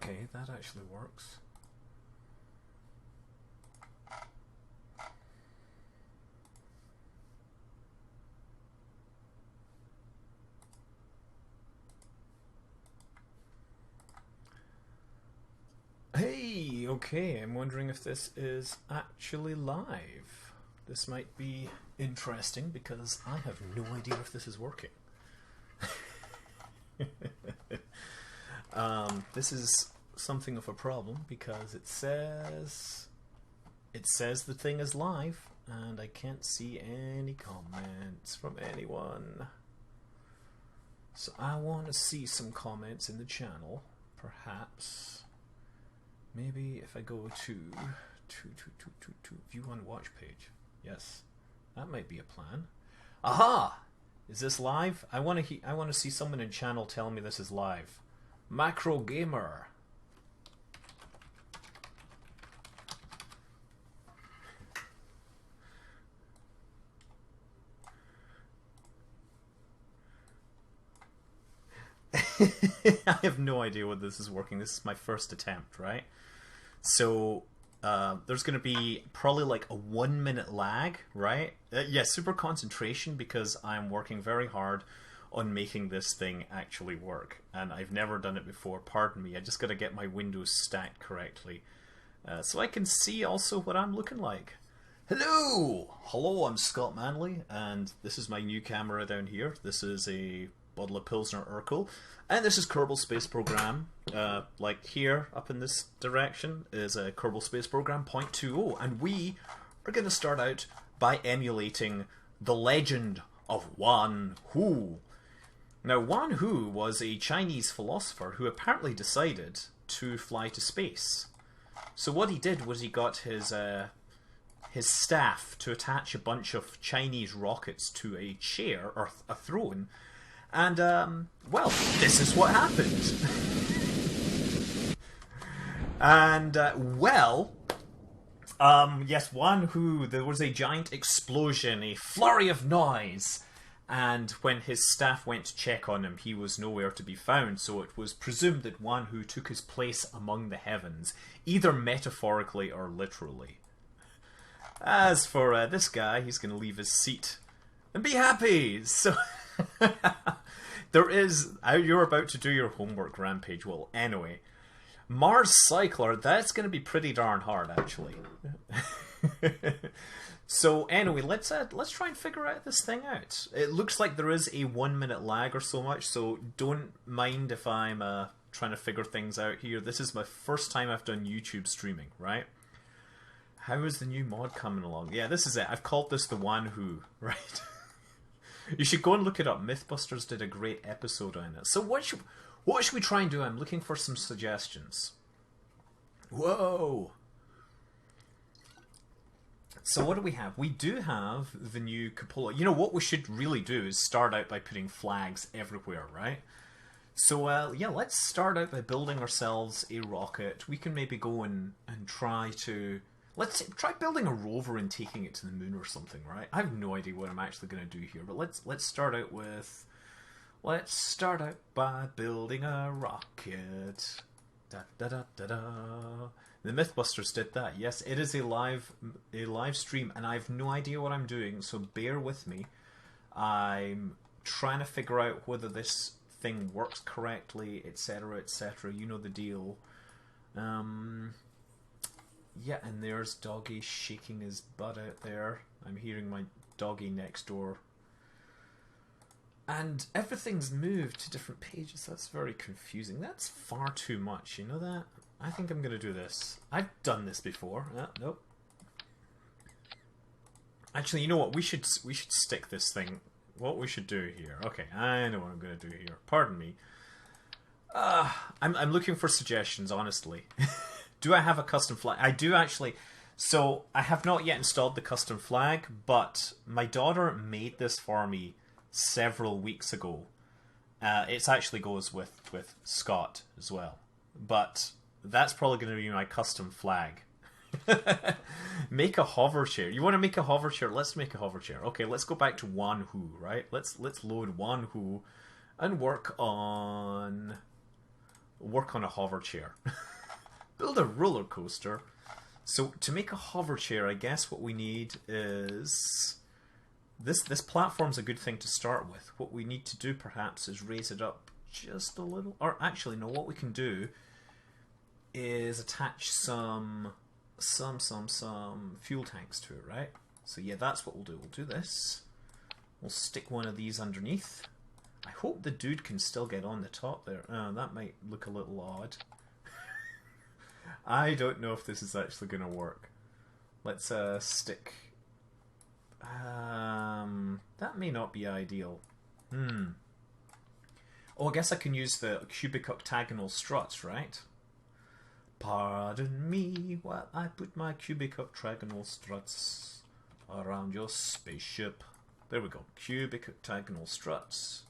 Okay, that actually works. Hey, okay, I'm wondering if this is actually live. This might be interesting because I have no idea if this is working. This is something of a problem because it says the thing is live and I can't see any comments from anyone. So I want to see some comments in the channel, perhaps. Maybe if I go to view on watch page. Yes, that might be a plan. Aha! Is this live? I want to see someone in channel tell me this is live. Macro Gamer. I have no idea what this is working. This is my first attempt, right? So there's going to be probably like a 1 minute lag, right? Yeah, super concentration because I'm working very hard on making this thing actually work. And I've never done it before, pardon me. I just got to get my windows stacked correctly. So I can see also what I'm looking like. Hello! Hello, I'm Scott Manley, and this is my new camera down here. This is a bottle of Pilsner Urkel, and this is Kerbal Space Program. Like here, up in this direction, is a Kerbal Space Program 0.20, and we are going to start out by emulating the legend of Wan Hu. Now, Wan Hu was a Chinese philosopher who apparently decided to fly to space. So what he did was he got his staff to attach a bunch of Chinese rockets to a chair, or a throne, and, well, this is what happened. And, yes, Wan Hu, there was a giant explosion, a flurry of noise, and when his staff went to check on him, he was nowhere to be found, so it was presumed that Wan Hu took his place among the heavens, either metaphorically or literally. As for this guy, he's going to leave his seat and be happy. So there is, you're about to do your homework, Rampage. Well, anyway, Mars Cycler, that's going to be pretty darn hard, actually. So anyway, let's try and figure out this thing out. It looks like there is a 1 minute lag or so much, so don't mind if I'm trying to figure things out here. This is my first time I've done YouTube streaming, right? How is the new mod coming along? Yeah, this is it. I've called this the Wan Hu, right? You should go and look it up. Mythbusters did a great episode on it. So what should we try and do? I'm looking for some suggestions. Whoa! So what do we have? We do have the new cupola. You know, what we should really do is start out by putting flags everywhere, right? So, yeah, let's start out by building ourselves a rocket. We can maybe go and try to... Let's try building a rover and taking it to the moon or something, right? I have no idea what I'm actually going to do here, but let's start out with... Let's start out by building a rocket. Da da da da da. The Mythbusters did that. Yes, it is a live stream, and I have no idea what I'm doing, so bear with me. I'm trying to figure out whether this thing works correctly, etc., etc. You know the deal. Yeah, and there's Doggy shaking his butt out there. I'm hearing my doggy next door. And everything's moved to different pages. That's very confusing. That's far too much, you know that? I think I'm going to do this. I've done this before. Nope. Actually, you know what? We should stick this thing. What we should do here. Okay, I know what I'm going to do here. Pardon me. I'm looking for suggestions, honestly. Do I have a custom flag? I do actually. So I have not yet installed the custom flag, but my daughter made this for me several weeks ago. It actually goes with Scott as well, but that's probably going to be my custom flag. Make a hover chair. You want to make a hover chair? Let's make a hover chair. Okay, let's go back to Wan Hu, right? Let's load Wan Hu and work on work on a hover chair. Build a roller coaster. So to make a hover chair, I guess what we need is... This platform's a good thing to start with. What we need to do perhaps is raise it up just a little. Or actually, no, what we can do is attach some fuel tanks to it, right? So yeah, that's what we'll do. We'll do this. We'll stick one of these underneath. I hope the dude can still get on the top there. That might look a little odd. I don't know if this is actually going to work. Let's stick... that may not be ideal. Oh, I guess I can use the cubic octagonal struts, right? Pardon me while I put my cubic octagonal struts around your spaceship. There we go. Cubic octagonal struts.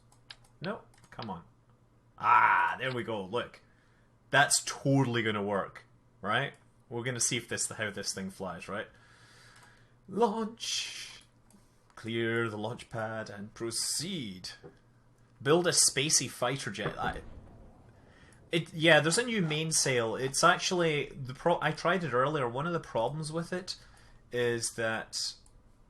No, come on. Ah, there we go. Look. That's totally going to work, right? We're going to see if how this thing flies, right? Launch. Clear the launch pad and proceed. Build a spacey fighter jet. Yeah, there's a new mainsail. It's actually I tried it earlier. One of the problems with it is that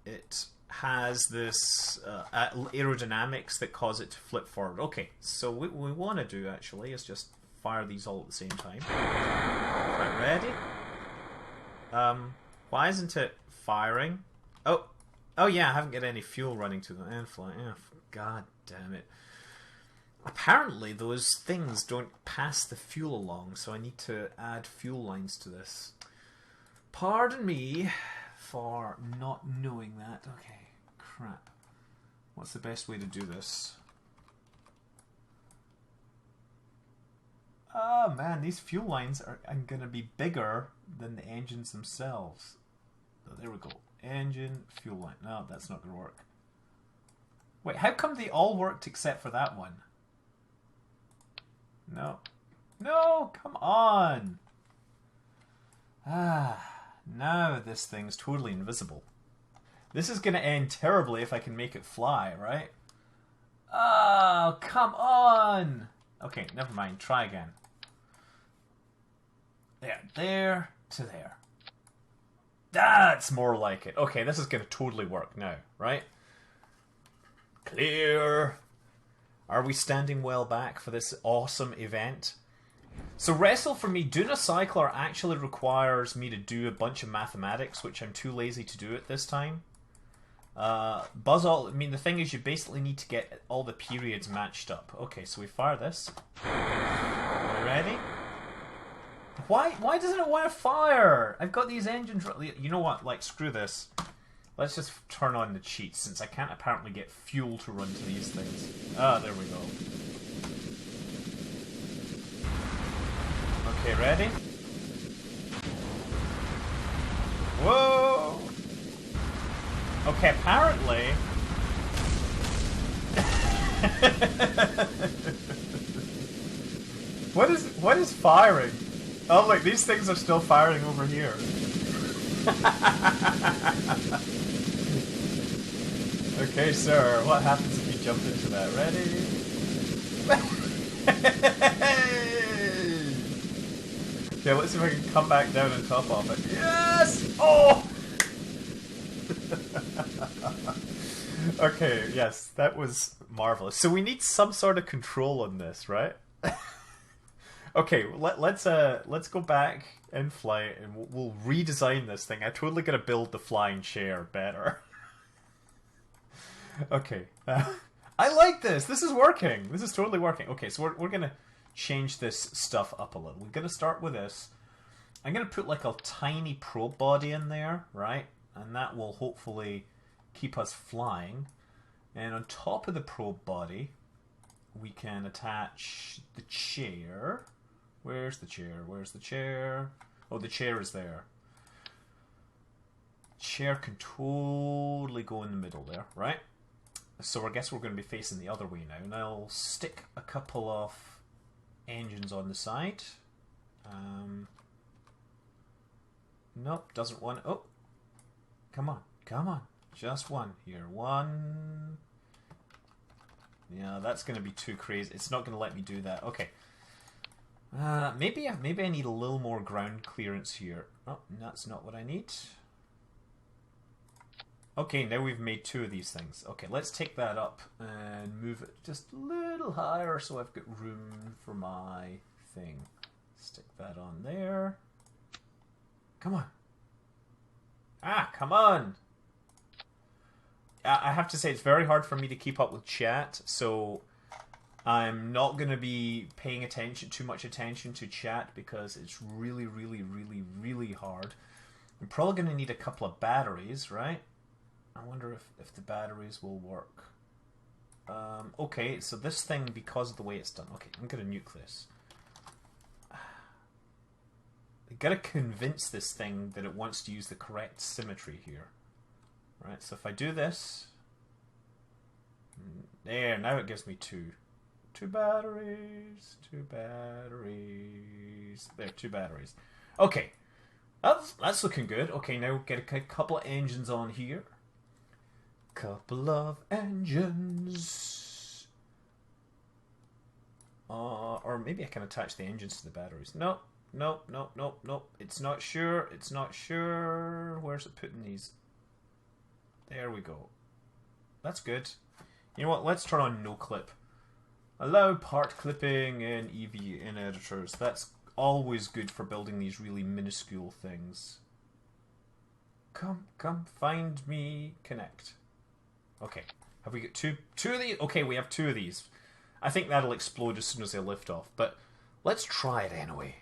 it has this aerodynamics that cause it to flip forward. Okay, so what we want to do actually is just fire these all at the same time. Right, ready? Why isn't it firing? Oh yeah, I haven't got any fuel running to the end flight. Oh, God damn it. Apparently those things don't pass the fuel along, so I need to add fuel lines to this. Pardon me for not knowing that. Okay, crap. What's the best way to do this? Oh man, these fuel lines are going to be bigger than the engines themselves. Oh, there we go. Engine, fuel line. No, that's not going to work. Wait, how come they all worked except for that one? No. No, come on! Now this thing's totally invisible. This is going to end terribly if I can make it fly, right? Oh, come on! Okay, never mind. Try again. There to there. That's more like it. Okay, this is going to totally work now, right? Clear. Are we standing well back for this awesome event? So Wrestle for me, doing a cycler actually requires me to do a bunch of mathematics, which I'm too lazy to do at this time. I mean, the thing is you basically need to get all the periods matched up. Okay, so we fire this. Are we ready? Why doesn't it want to fire? I've got these engines... You know what? Like, screw this. Let's just turn on the cheats, since I can't apparently get fuel to run to these things. Ah, there we go. Okay, ready? Whoa! Okay, apparently... What is firing? Oh, look, these things are still firing over here. Okay, sir, what happens if you jump into that? Ready? Okay, let's see if I can come back down on top of it. Yes! Oh! Okay, yes, that was marvelous. So we need some sort of control on this, right? Okay, let's go back in flight and we'll redesign this thing. I'm totally gonna build the flying chair better. Okay, I like this. This is working. This is totally working. Okay, so we're gonna change this stuff up a little. We're gonna start with this. I'm gonna put like a tiny probe body in there, right? And that will hopefully keep us flying. And on top of the probe body, we can attach the chair. Where's the chair? Where's the chair? Oh, the chair is there. Chair can totally go in the middle there, right? So I guess we're going to be facing the other way now. And I'll stick a couple of engines on the side. Nope, doesn't want... Oh, come on, come on. Just one here. One. Yeah, that's going to be too crazy. It's not going to let me do that. Okay. Maybe I need a little more ground clearance here. Oh, that's not what I need. Okay, now we've made 2 of these things. Okay, let's take that up and move it just a little higher so I've got room for my thing. Stick that on there. Come on. Ah, come on! I have to say, it's very hard for me to keep up with chat, so I'm not going to be paying too much attention to chat because it's really, really, really, really hard. I'm probably going to need a couple of batteries, right? I wonder if the batteries will work. Okay, so this thing, because of the way it's done... Okay, I'm going to nuke this. I gotta convince this thing that it wants to use the correct symmetry here. Right, so if I do this... There, now it gives me 2. 2 batteries, 2 batteries... There, 2 batteries. Okay, that's looking good. Okay, now get a couple of engines on here. Couple of engines. Or maybe I can attach the engines to the batteries. Nope. Nope, nope, nope, nope. It's not sure. It's not sure. Where's it putting these? There we go. That's good. You know what? Let's turn on no clip. Allow part clipping in in editors. That's always good for building these really minuscule things. Come, find me, connect. Okay. Have we got two of these? Okay, we have 2 of these. I think that'll explode as soon as they lift off, but let's try it anyway.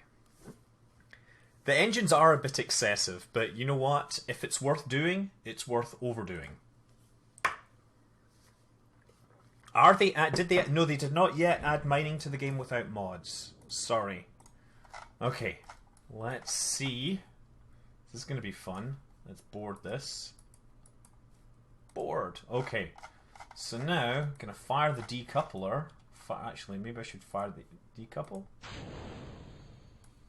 The engines are a bit excessive, but you know what? If it's worth doing, it's worth overdoing. Are they? Did they? No, they did not yet add mining to the game without mods. Sorry. Okay, let's see. This is going to be fun. Let's board this. Board. Okay. So now, I'm going to fire the decoupler. Actually, maybe I should fire the decouple.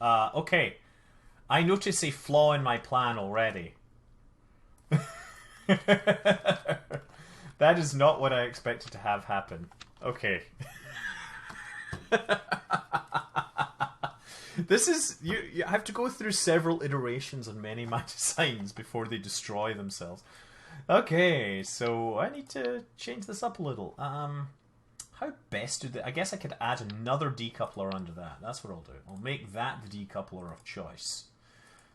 Okay. I notice a flaw in my plan already. That is not what I expected to have happen. Okay. This is... You have to go through several iterations on many of my designs before they destroy themselves. Okay, so I need to change this up a little. How best do they... I guess I could add another decoupler under that. That's what I'll do. I'll make that the decoupler of choice.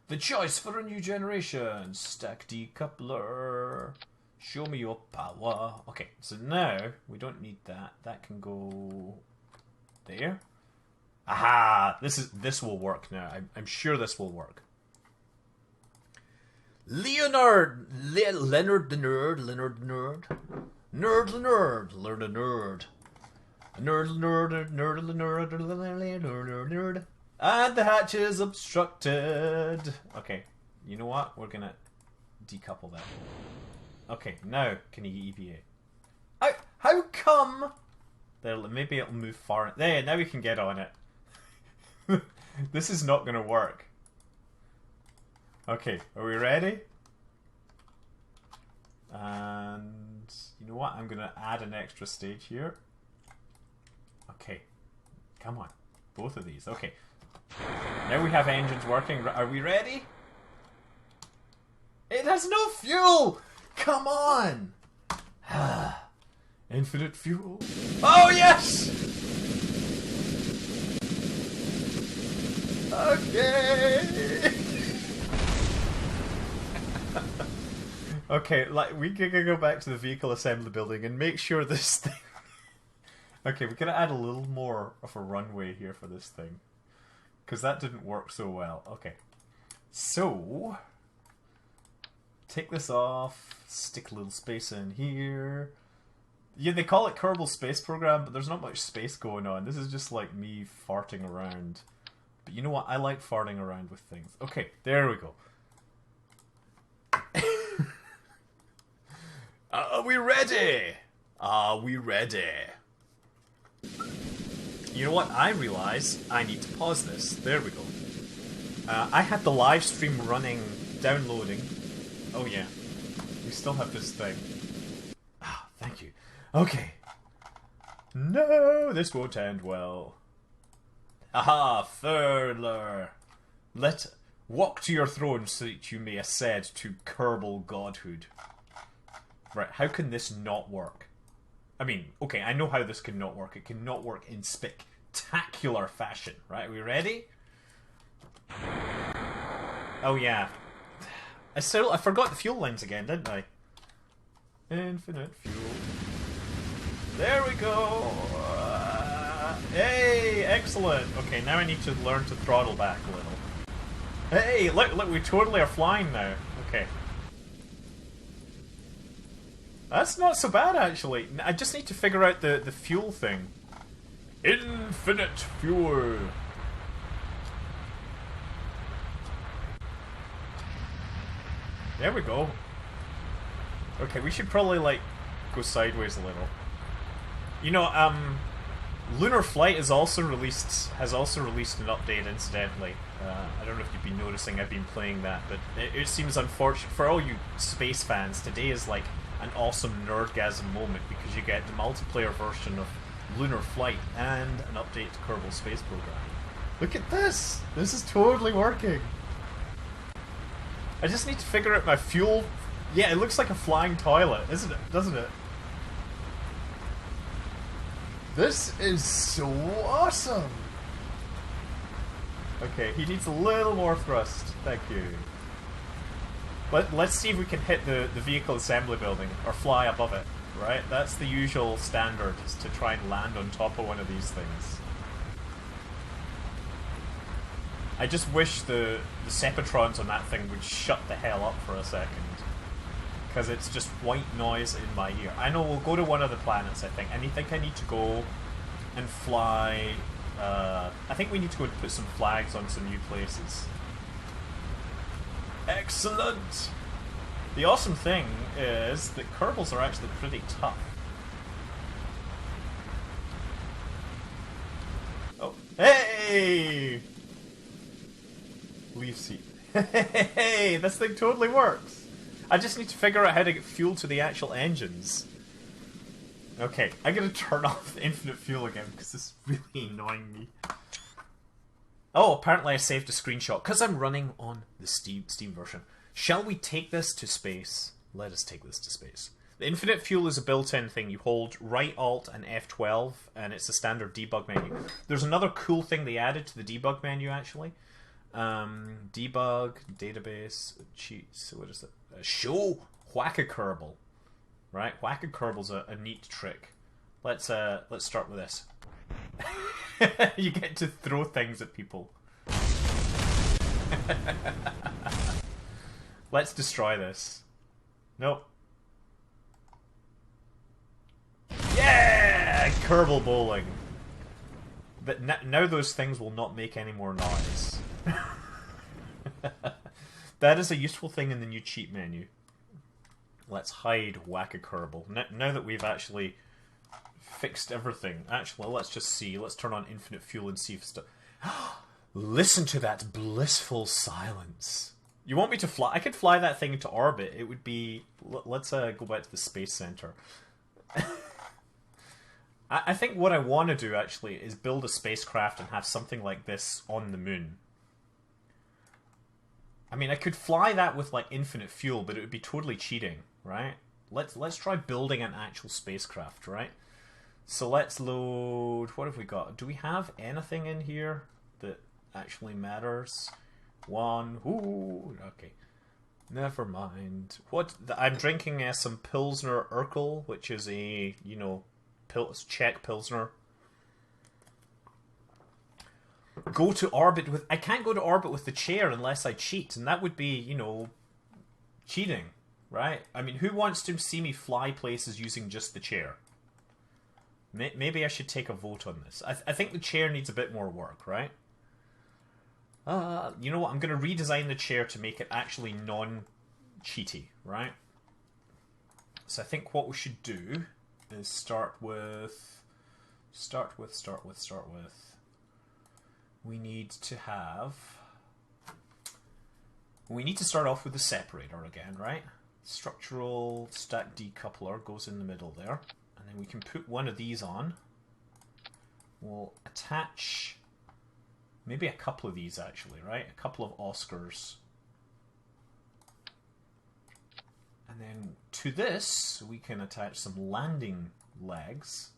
The choice for a new generation. Stack decoupler. Show me your power. Okay, so now we don't need that. That can go there. Aha! This will work now. I'm sure this will work. Leonard the nerd, Leonard the nerd, Nerd the nerd, learn a nerd. Nerd the nerd. And the hatch is obstructed. Okay, you know what? We're gonna decouple that. Okay, now can you EVA? How come? There, maybe it'll move far. There, now we can get on it. This is not gonna work. Okay, are we ready? And you know what? I'm gonna add an extra stage here. Okay, come on, both of these. Okay, now we have engines working. Are we ready? It has no fuel. Come on. Infinite fuel. Oh yes. Okay. Okay, like we can go back to the vehicle assembly building and make sure this thing... Okay, we're going to add a little more of a runway here for this thing. Because that didn't work so well. Okay. So... Take this off. Stick a little space in here. Yeah, they call it Kerbal Space Program, but there's not much space going on. This is just like me farting around. But you know what? I like farting around with things. Okay, there we go. Are we ready? Are we ready? You know what? I realize I need to pause this. There we go. I had the live stream running, downloading. Oh yeah. We still have this thing. Ah, thank you. Okay. No, this won't end well. Aha, further. Let walk to your throne so that you may ascend to Kerbal godhood. Right, how can this not work? I mean, okay, I know how this can not work. It cannot work in spectacular fashion. Right, are we ready? Oh yeah. I forgot the fuel lines again, didn't I? Infinite fuel. There we go! Hey, excellent! Okay, now I need to learn to throttle back a little. Hey, look, we totally are flying now. Okay. That's not so bad, actually. I just need to figure out the fuel thing. Infinite fuel! There we go. Okay, we should probably, like, go sideways a little. You know, Lunar Flight has also released an update, incidentally. I don't know if you've been noticing, I've been playing that, but it seems unfortunate for all you space fans. Today is like an awesome nerdgasm moment because you get the multiplayer version of Lunar Flight and an update to Kerbal Space Program. Look at this! This is totally working! I just need to figure out my fuel. Yeah, it looks like a flying toilet, isn't it? Doesn't it? This is so awesome! Okay, he needs a little more thrust. Thank you. Let's see if we can hit the vehicle assembly building, or fly above it, right? That's the usual standard, is to try and land on top of one of these things. I just wish the Sepatrons on that thing would shut the hell up for a second. Because it's just white noise in my ear. I know, we'll go to one of the planets, I think. And I think I need to go and fly... I think we need to go and put some flags on some new places. Excellent! The awesome thing is that Kerbals are actually pretty tough. Oh, hey! Leaf seat. Hey, this thing totally works! I just need to figure out how to get fuel to the actual engines. Okay, I'm gonna turn off the infinite fuel again because this is really annoying me. Oh, apparently I saved a screenshot because I'm running on the Steam version. Shall we take this to space? Let us take this to space. The infinite fuel is a built-in thing. You hold right Alt and F12 and it's a standard debug menu. There's another cool thing they added to the debug menu actually. Debug, database, cheats, what is it? Show Whack a Kerbal. Right, Whack a Kerbal's a neat trick. Let's start with this. You get to throw things at people. Let's destroy this. Nope. Yeah! Kerbal bowling. But now those things will not make any more noise. That is a useful thing in the new cheat menu. Let's hide Whack a Kerbal. Now that we've actually fixed everything. Actually, let's just see. Let's turn on infinite fuel and see if stuff... Listen to that blissful silence. You want me to fly? I could fly that thing into orbit. It would be... Let's go back to the Space Center. I think what I want to do, actually, is build a spacecraft and have something like this on the moon. I mean, I could fly that with, like, infinite fuel, but it would be totally cheating, right? Let's try building an actual spacecraft, right? So let's load... What have we got? Do we have anything in here that actually matters? Wan Hu. Okay. Never mind. I'm drinking some Pilsner Urkel, which is a, you know, Czech Pilsner. Go to orbit with... I can't go to orbit with the chair unless I cheat, and that would be, you know, cheating, right? I mean, who wants to see me fly places using just the chair? Maybe I should take a vote on this. I think the chair needs a bit more work, right? You know what? I'm going to redesign the chair to make it actually non-cheaty, right? So I think what we should do is start with... We need to start off with the separator again, right? Structural stack decoupler goes in the middle there. And then we can put one of these on. We'll attach Maybe a couple of these, actually, right? A couple of Oscars. And then to this, we can attach some landing legs.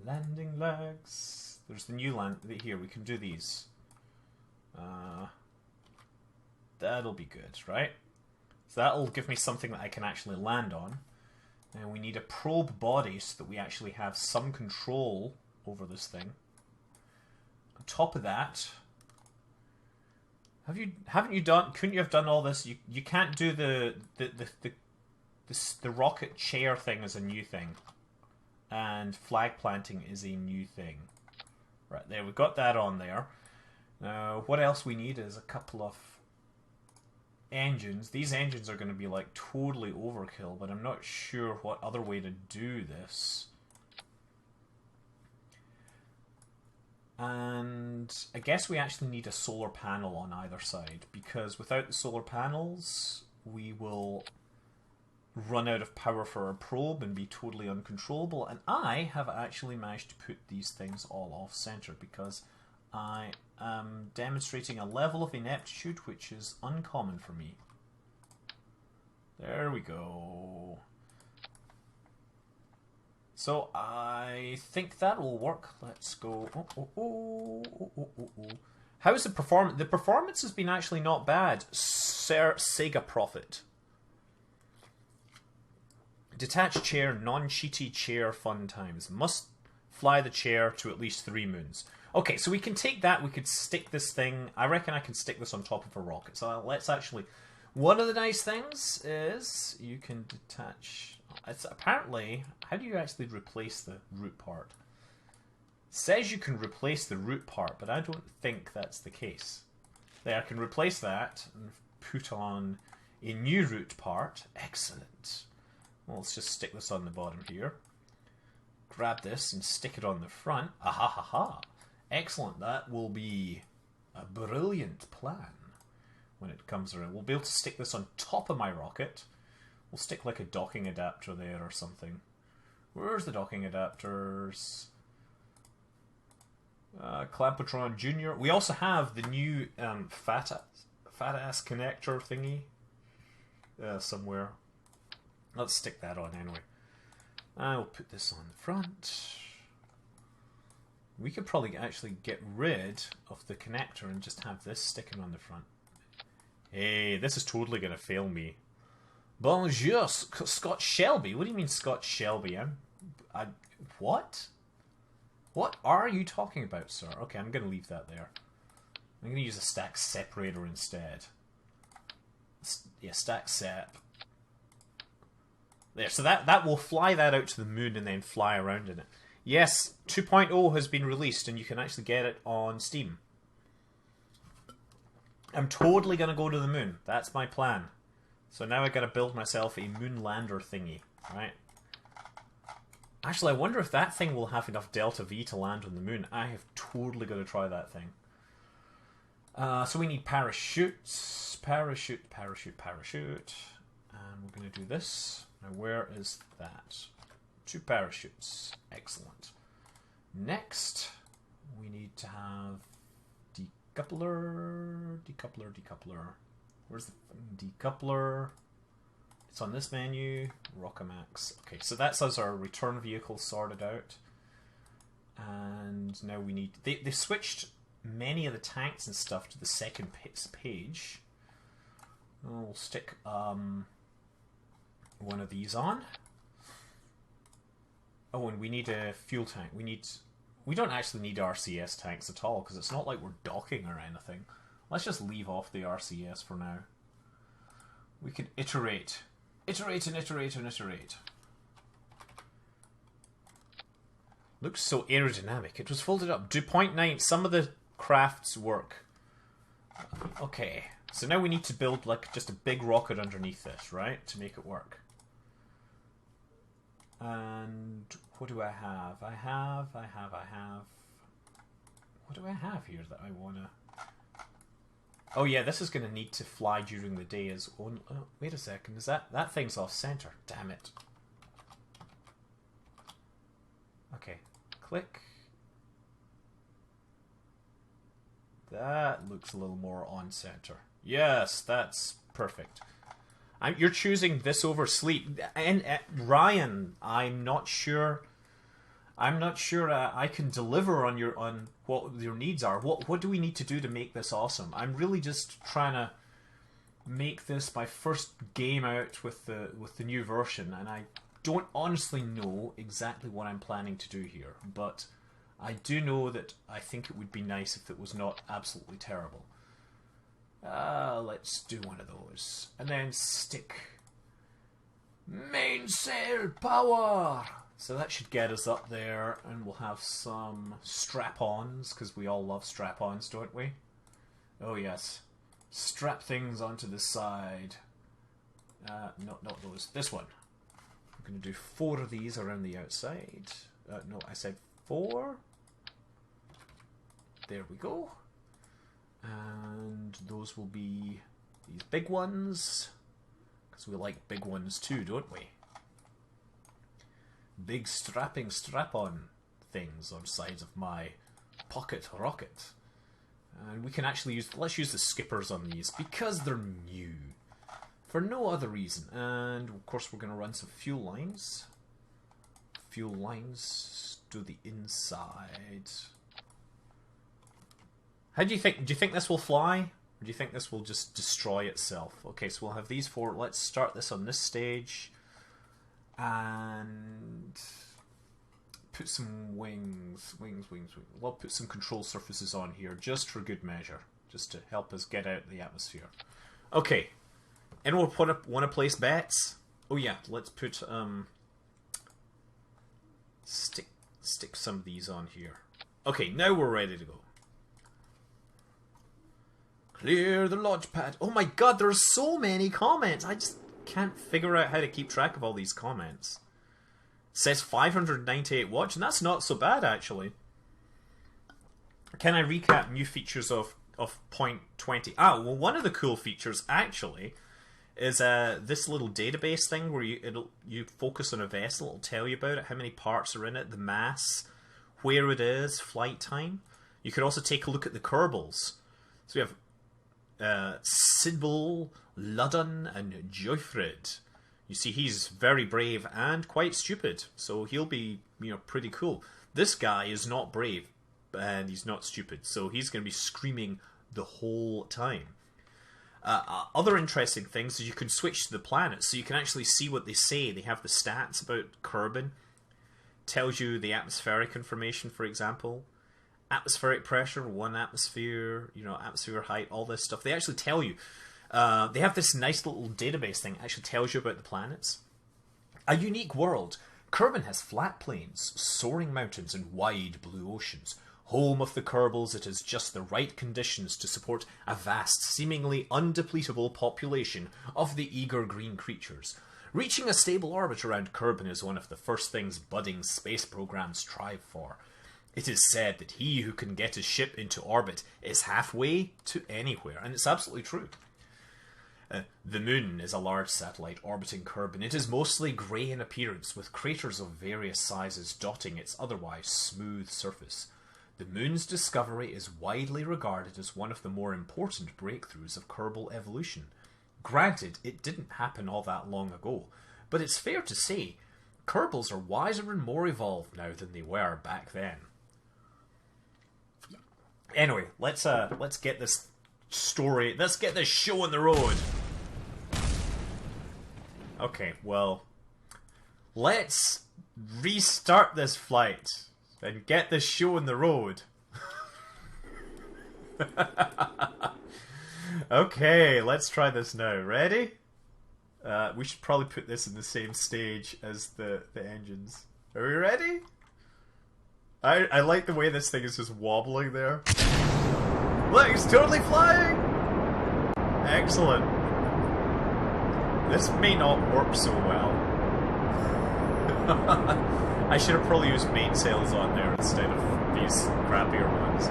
Landing legs. There's the new land here. We can do these. That'll be good, right? So that'll give me something that I can actually land on. And we need a probe body so that we actually have some control over this thing. On top of that, couldn't you have done all this? You can't do the rocket chair thing as a new thing. And flag planting is a new thing. Right, there, we've got that on there. Now, what else we need is a couple of engines. These engines are going to be like totally overkill, but I'm not sure what other way to do this. And I guess we actually need a solar panel on either side, because without the solar panels, we will run out of power for our probe and be totally uncontrollable. And I have actually managed to put these things all off center because I am demonstrating a level of ineptitude which is uncommon for me. There we go. So I think that will work. Let's go. How's the performance? The performance has been actually not bad. Sega Profit. Detached chair, non-cheaty chair fun times. Must fly the chair to at least 3 moons. Okay, so we can take that. We could stick this thing. I reckon I can stick this on top of a rocket. So let's actually... One of the nice things is you can detach... It's apparently... How do you actually replace the root part? It says you can replace the root part, but I don't think that's the case. There, I can replace that and put on a new root part. Excellent. Well, let's just stick this on the bottom here. Grab this and stick it on the front. Aha ha ha. Excellent. That will be a brilliant plan when it comes around. We'll be able to stick this on top of my rocket. We'll stick like a docking adapter there or something. Where's the docking adapters? Clampotron Junior. We also have the new fat ass connector thingy somewhere. Let's stick that on anyway. I'll put this on the front. We could probably actually get rid of the connector and just have this sticking on the front. Hey, this is totally going to fail me. Bonjour, Scott Shelby. What do you mean Scott Shelby? What? What are you talking about, sir? Okay, I'm going to leave that there. I'm going to use a stack separator instead. Yeah, stack sep. There, so that will fly that out to the moon and then fly around in it. Yes, 2.0 has been released and you can actually get it on Steam. I'm totally going to go to the moon. That's my plan. So now I got to build myself a moon lander thingy, right? Actually, I wonder if that thing will have enough delta V to land on the moon. I have totally got to try that thing. So we need parachutes. Parachute, parachute, parachute. And we're going to do this. Now, where is that? 2 parachutes. Excellent. Next, we need to have decoupler, decoupler, decoupler. Where's the decoupler? It's on this menu. Rockamax. Okay, so that's us our return vehicle sorted out. And now we need... They switched many of the tanks and stuff to the second page. We'll stick one of these on. Oh, and we need a fuel tank. We don't actually need RCS tanks at all because it's not like we're docking or anything. Let's just leave off the RCS for now. We can iterate. Iterate and iterate and iterate. Looks so aerodynamic. It was folded up. Do 0.9. Some of the crafts work. Okay. So now we need to build like just a big rocket underneath this, right? To make it work. And what do I have? I have. What do I have here that I want to... Oh yeah, this is going to need to fly during the day as... Oh, wait a second, is that thing's off center? Damn it. Okay, click. That looks a little more on center. Yes, that's perfect. You're choosing this over sleep. And Ryan, I'm not sure I can deliver on what your needs are. What do we need to do to make this awesome? I'm really just trying to make this my first game out with the new version, and I don't honestly know exactly what I'm planning to do here, but I do know that I think it would be nice if it was not absolutely terrible. Let's do one of those. And then stick mainsail power! So that should get us up there, and we'll have some strap-ons, because we all love strap-ons, don't we? Oh yes. Strap things onto the side. No, not those. This one. I'm going to do 4 of these around the outside. No, I said 4. There we go. And those will be these big ones, because we like big ones too, don't we? Big strapping strap-on things on sides of my pocket rocket. And we can actually let's use the skippers on these, because they're new. For no other reason. And of course we're going to run some fuel lines. Fuel lines to the inside. How do you think? Do you think this will fly? Or do you think this will just destroy itself? Okay, so we'll have these 4. Let's start this on this stage. And put some wings. We'll put some control surfaces on here, just for good measure. Just to help us get out the atmosphere. Okay. Anyone want to place bets? Oh yeah, let's put, stick some of these on here. Okay, now we're ready to go. Clear the launch pad. Oh my god, there's so many comments. I just can't figure out how to keep track of all these comments. It says 598 watch, and that's not so bad, actually. Can I recap new features of 0.20? Ah, well, one of the cool features, actually, is this little database thing where you focus on a vessel. It'll tell you about it, how many parts are in it, the mass, where it is, flight time. You could also take a look at the Kerbals. So we have Sidbul, Ludden, and Joyfrid. You see, he's very brave and quite stupid, so he'll be, pretty cool. This guy is not brave, and he's not stupid, so he's going to be screaming the whole time. Other interesting things is you can switch to the planets, so you can actually see what they say. They have the stats about Kerbal. Tells you the atmospheric information, for example. Atmospheric pressure, 1 atmosphere, atmosphere height, all this stuff. They actually tell you. They have this nice little database thing that actually tells you about the planets. A unique world. Kerbal has flat plains, soaring mountains, and wide blue oceans. Home of the Kerbals, it has just the right conditions to support a vast, seemingly undepletable population of the eager green creatures. Reaching a stable orbit around Kerbal is one of the first things budding space programs strive for. It is said that he who can get his ship into orbit is halfway to anywhere, and it's absolutely true. The Moon is a large satellite orbiting Kerbal. It is mostly grey in appearance, with craters of various sizes dotting its otherwise smooth surface. The Moon's discovery is widely regarded as one of the more important breakthroughs of Kerbal evolution. Granted, it didn't happen all that long ago, but it's fair to say Kerbals are wiser and more evolved now than they were back then. Anyway, let's get this story, let's get this show on the road. Okay, well, let's restart this flight and get this show on the road. Okay, let's try this now. Ready? We should probably put this in the same stage as the engines. Are we ready? I like the way this thing is just wobbling there. Look, it's totally flying! Excellent. This may not work so well. I should have probably used mainsails on there instead of these crappier ones.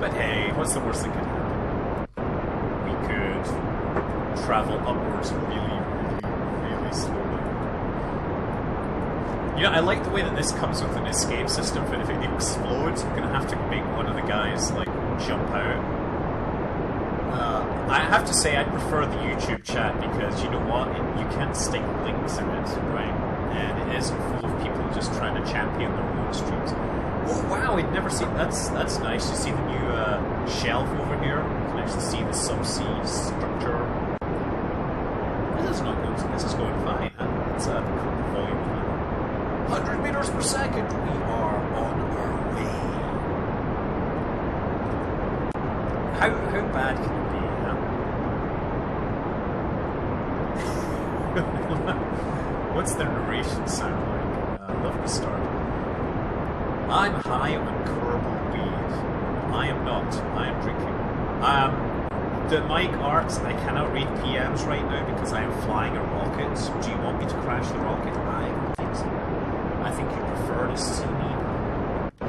But hey, what's the worst that could happen? We could travel upwards really slowly. I like the way that this comes with an escape system, but if it explodes, I'm going to have to make one of the guys, jump out. I have to say I prefer the YouTube chat because you know what? You can't stick links in it, right? And it isn't full of people just trying to champion their own streams. Oh wow, I'd never seen that's nice. You see the new shelf over here? You can actually see the subsea structure. This is not going. This is going fine. It's the volume of that. 100 meters per second. We are on our way. How bad can it be? What's the narration sound like? I love the start. I'm high on Kerbal weed. I am not. I am drinking. The mic arts, I cannot read PMs right now because I am flying a rocket. Do you want me to crash the rocket? I don't think so. I think you prefer to see me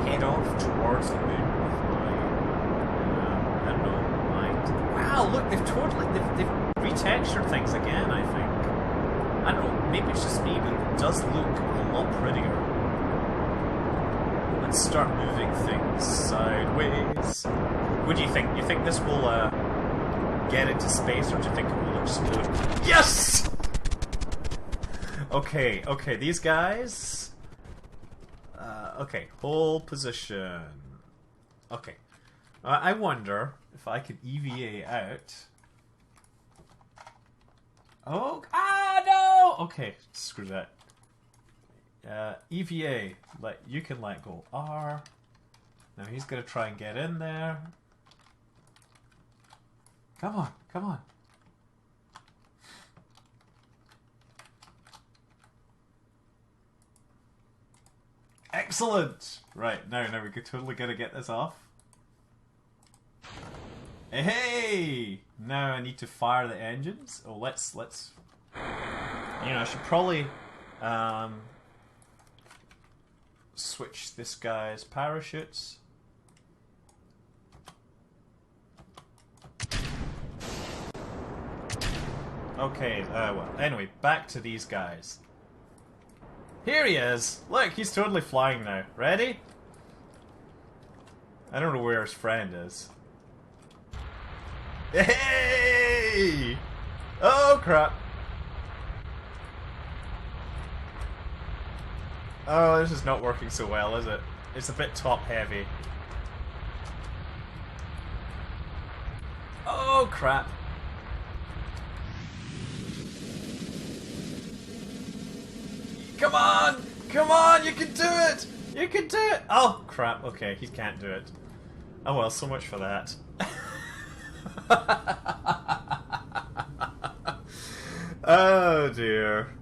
head off towards the moon with my, I don't know, mind. Wow, look, they've retextured things again, I think. I don't know, maybe it's just me, but it does look a lot prettier. Let's start moving things sideways. What do you think? You think this will get into space, or do you think it will explode? Yes! Okay, these guys... okay, hold position. Okay. I wonder if I could EVA out... Oh, no! Okay, screw that. EVA, you can let go R. Now he's gonna try and get in there. Come on. Excellent! Right, now we're totally gonna get this off. Hey! Now I need to fire the engines. Oh, let's... You know, I should probably... switch this guy's parachutes. Okay, well, anyway, back to these guys. Here he is! Look, he's totally flying now. Ready? I don't know where his friend is. Hey! Oh, crap. Oh, this is not working so well, is it? It's a bit top heavy. Oh, crap. Come on! Come on! You can do it! You can do it! Oh, crap. Okay, he can't do it. Oh well, so much for that. Oh, dear.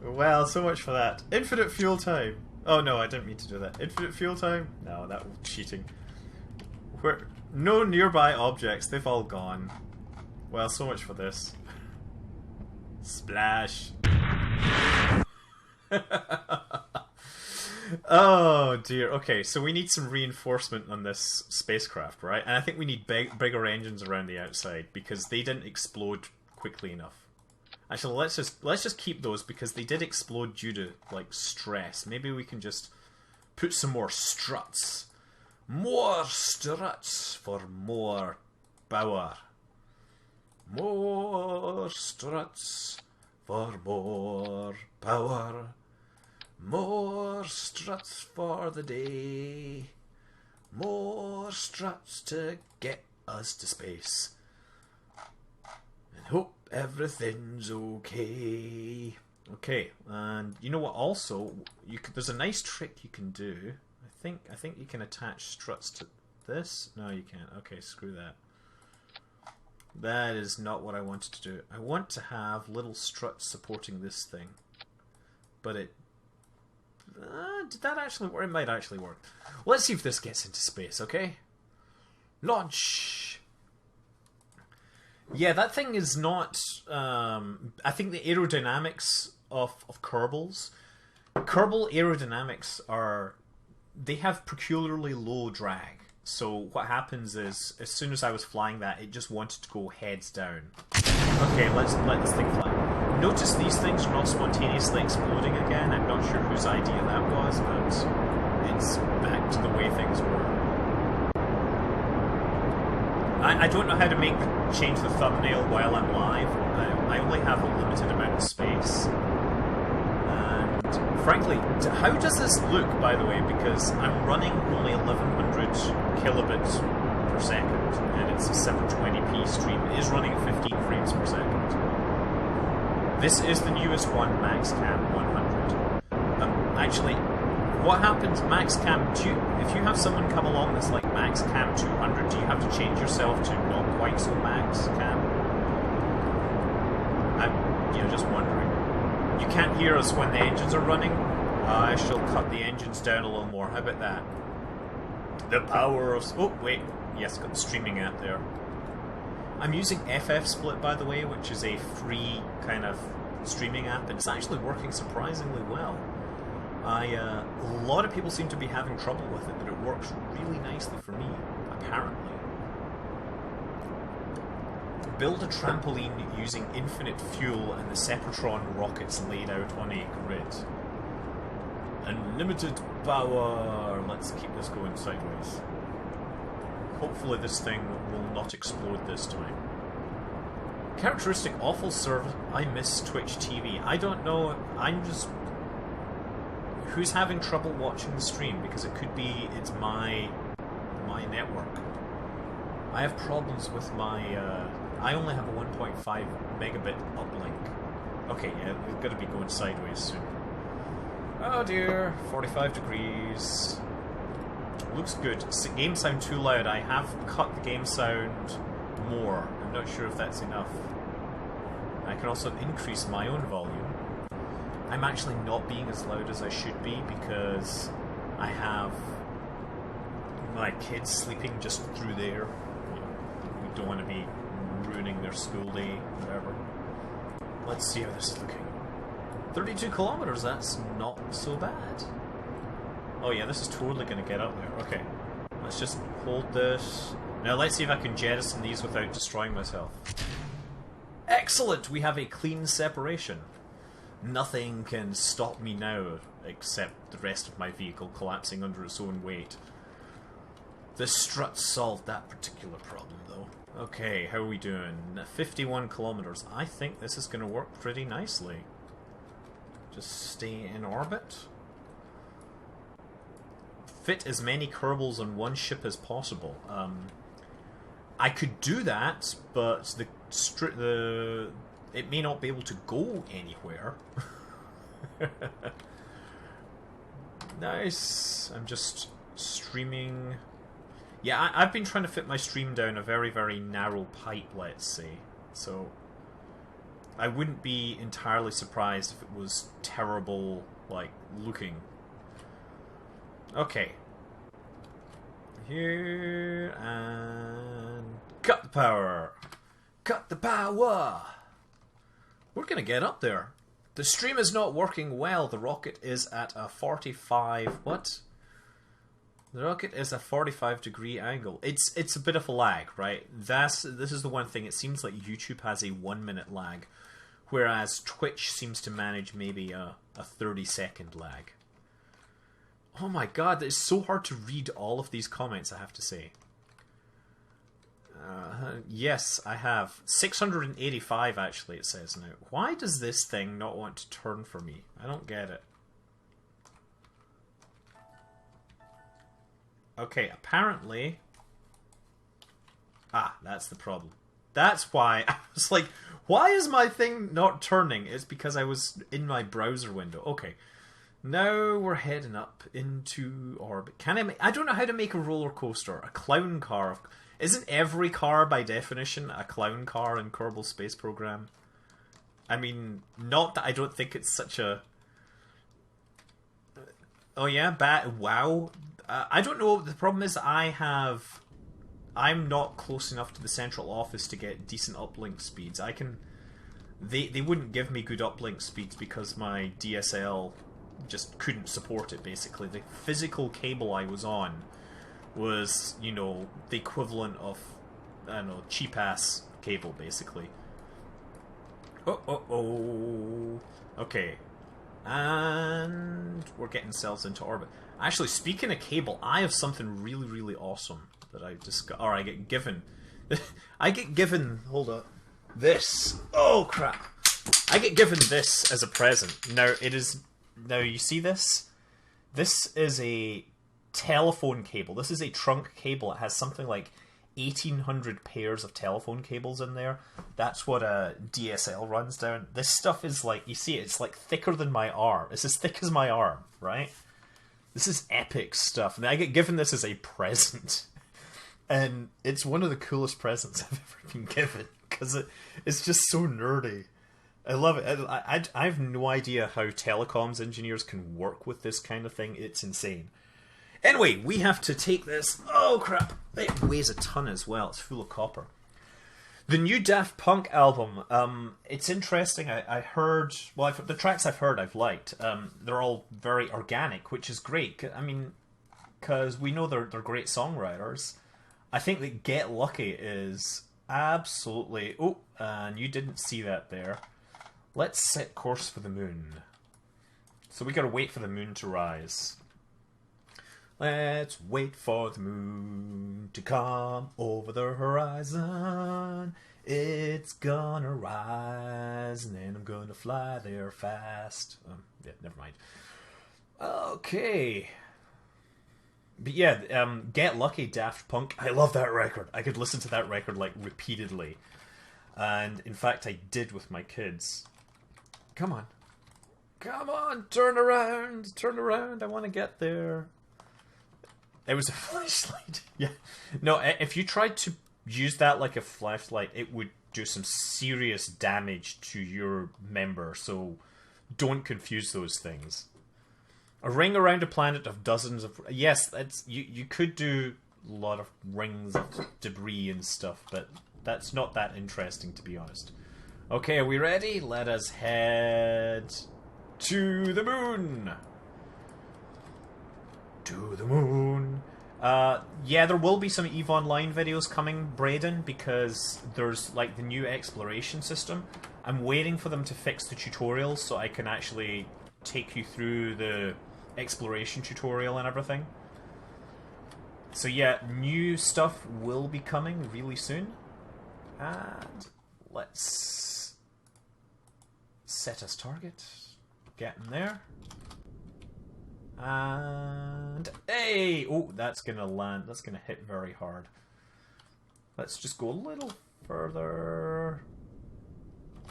Well, so much for that. Infinite fuel time. Oh no, I didn't mean to do that. Infinite fuel time? No, that was cheating. Where? No nearby objects. They've all gone. Well, so much for this. Splash. Oh dear. Okay, so we need some reinforcement on this spacecraft, right? And I think we need bigger engines around the outside because they didn't explode quickly enough. Actually, let's just keep those because they did explode due to like stress. Maybe we can just put some more struts. More struts for more power. More struts for more power. More struts for the day. More struts to get us to space. And hope everything's okay. Okay, and you know what? Also, there's a nice trick you can do. I think you can attach struts to this. No, you can't. Okay, screw that. That is not what I wanted to do. I want to have little struts supporting this thing. But it... did that actually work? It might actually work. Let's see if this gets into space, okay? Launch! Yeah, that thing is not... I think the aerodynamics of Kerbals... Kerbal aerodynamics are... They have peculiarly low drag. So what happens is, as soon as I was flying that, it just wanted to go heads down. Okay, let's let this thing fly. Notice these things are not spontaneously exploding again. I'm not sure whose idea that was, but it's back to the way things were. I don't know how to change the thumbnail while I'm live. I only have a limited amount of space. And frankly, how does this look, by the way? Because I'm running only 1100 kilobits per second, and it's a 720p stream. It is running at 15 frames per second. This is the newest one, MaxCam 100. Actually, what happens, MaxCam 2, if you have someone come along that's like MaxCam 200, do you have to change yourself to not quite so MaxCam? I'm, just wondering. You can't hear us when the engines are running? I shall cut the engines down a little more. How about that? The power of... Oh, wait. Yes, got the streaming app there. I'm using FFsplit, by the way, which is a free kind of streaming app, and it's actually working surprisingly well. A lot of people seem to be having trouble with it, but it works really nicely for me, apparently. Build a trampoline using infinite fuel and the Sepratron rockets laid out on a grid. Unlimited power! Let's keep this going sideways. Hopefully this thing will not explode this time. Characteristic awful service. I miss Twitch TV. I don't know. I'm just... Who's having trouble watching the stream? Because it could be it's my network. I have problems with my... I only have a 1.5 megabit uplink. Okay, yeah, we've got to be going sideways soon. Oh dear, 45 degrees. Looks good. Game sound too loud. I have cut the game sound more. I'm not sure if that's enough. I can also increase my own volume. I'm actually not being as loud as I should be because I have my kids sleeping just through there. We don't want to be ruining their school day, whatever. Let's see how this is looking. 32 kilometers, that's not so bad. Oh yeah, this is totally going to get up there. Okay, let's just hold this. Now let's see if I can jettison these without destroying myself. Excellent! We have a clean separation. Nothing can stop me now, except the rest of my vehicle collapsing under its own weight. The struts solved that particular problem, though. Okay, how are we doing? 51 kilometers. I think this is going to work pretty nicely. Just stay in orbit. Fit as many Kerbals on one ship as possible. I could do that, but it may not be able to go anywhere. Nice. I'm just streaming. Yeah, I've been trying to fit my stream down a very, very narrow pipe, let's say. So I wouldn't be entirely surprised if it was terrible, like, looking. Okay. Here, and... cut the power! Cut the power! We're gonna get up there. The stream is not working well. The rocket is at a 45... What? The rocket is a 45-degree angle. It's a bit of a lag, right? This is the one thing. It seems like YouTube has a 1-minute lag, whereas Twitch seems to manage maybe a 30-second lag. Oh my god, it's so hard to read all of these comments, I have to say. Yes, I have. 685, actually, it says now. Why does this thing not want to turn for me? I don't get it. Okay, apparently... Ah, that's the problem. That's why I was like, why is my thing not turning? It's because I was in my browser window. Okay. Now we're heading up into orbit. I don't know how to make a roller coaster. A clown car. Isn't every car by definition a clown car in Kerbal Space Program? I mean, not that I don't think it's such a... Oh yeah, wow. I don't know. The problem is I'm not close enough to the central office to get decent uplink speeds. They wouldn't give me good uplink speeds because my DSL just couldn't support it, basically. The physical cable I was on was, you know, the equivalent of, I don't know, cheap-ass cable, basically. Okay. And we're getting ourselves into orbit. Actually, speaking of cable, I have something really, really awesome that I get given. I get given... Hold up. This. Oh, crap. I get given this as a present. Now, it is... Now, you see this? This is a telephone cable. This is a trunk cable. It has something like 1,800 pairs of telephone cables in there. That's what a DSL runs down. This stuff is like... You see it? It's like thicker than my arm. It's as thick as my arm, right? This is epic stuff. And I get given this as a present. And it's one of the coolest presents I've ever been given. Because it's just so nerdy. I love it. I have no idea how telecoms engineers can work with this kind of thing. It's insane. Anyway, we have to take this. Oh, crap. It weighs a ton as well. It's full of copper. The new Daft Punk album. It's interesting. I heard... Well, the tracks I've heard I've liked. They're all very organic, which is great. I mean, because we know they're great songwriters. I think that Get Lucky is absolutely... Oh, and you didn't see that there. Let's set course for the moon. So we gotta wait for the moon to rise. Let's wait for the moon to come over the horizon. It's gonna rise, and then I'm gonna fly there fast. Yeah, never mind. Okay. But yeah, Get Lucky, Daft Punk. I love that record. I could listen to that record, like, repeatedly. And, in fact, I did with my kids. Come on. Come on, turn around. Turn around. I want to get there. It was a flashlight. Yeah. No, if you tried to use that like a flashlight, it would do some serious damage to your member. So don't confuse those things. A ring around a planet of dozens of... Yes, that's you could do a lot of rings of debris and stuff, but that's not that interesting, to be honest. Okay, are we ready? Let us head to the moon. To the moon. Yeah, there will be some EVE Online videos coming, Braden, because there's like the new exploration system. I'm waiting for them to fix the tutorials so I can actually take you through the exploration tutorial and everything. So yeah, new stuff will be coming really soon. And let's set us target. Getting there. And hey! Oh, that's gonna land. That's gonna hit very hard. Let's just go a little further.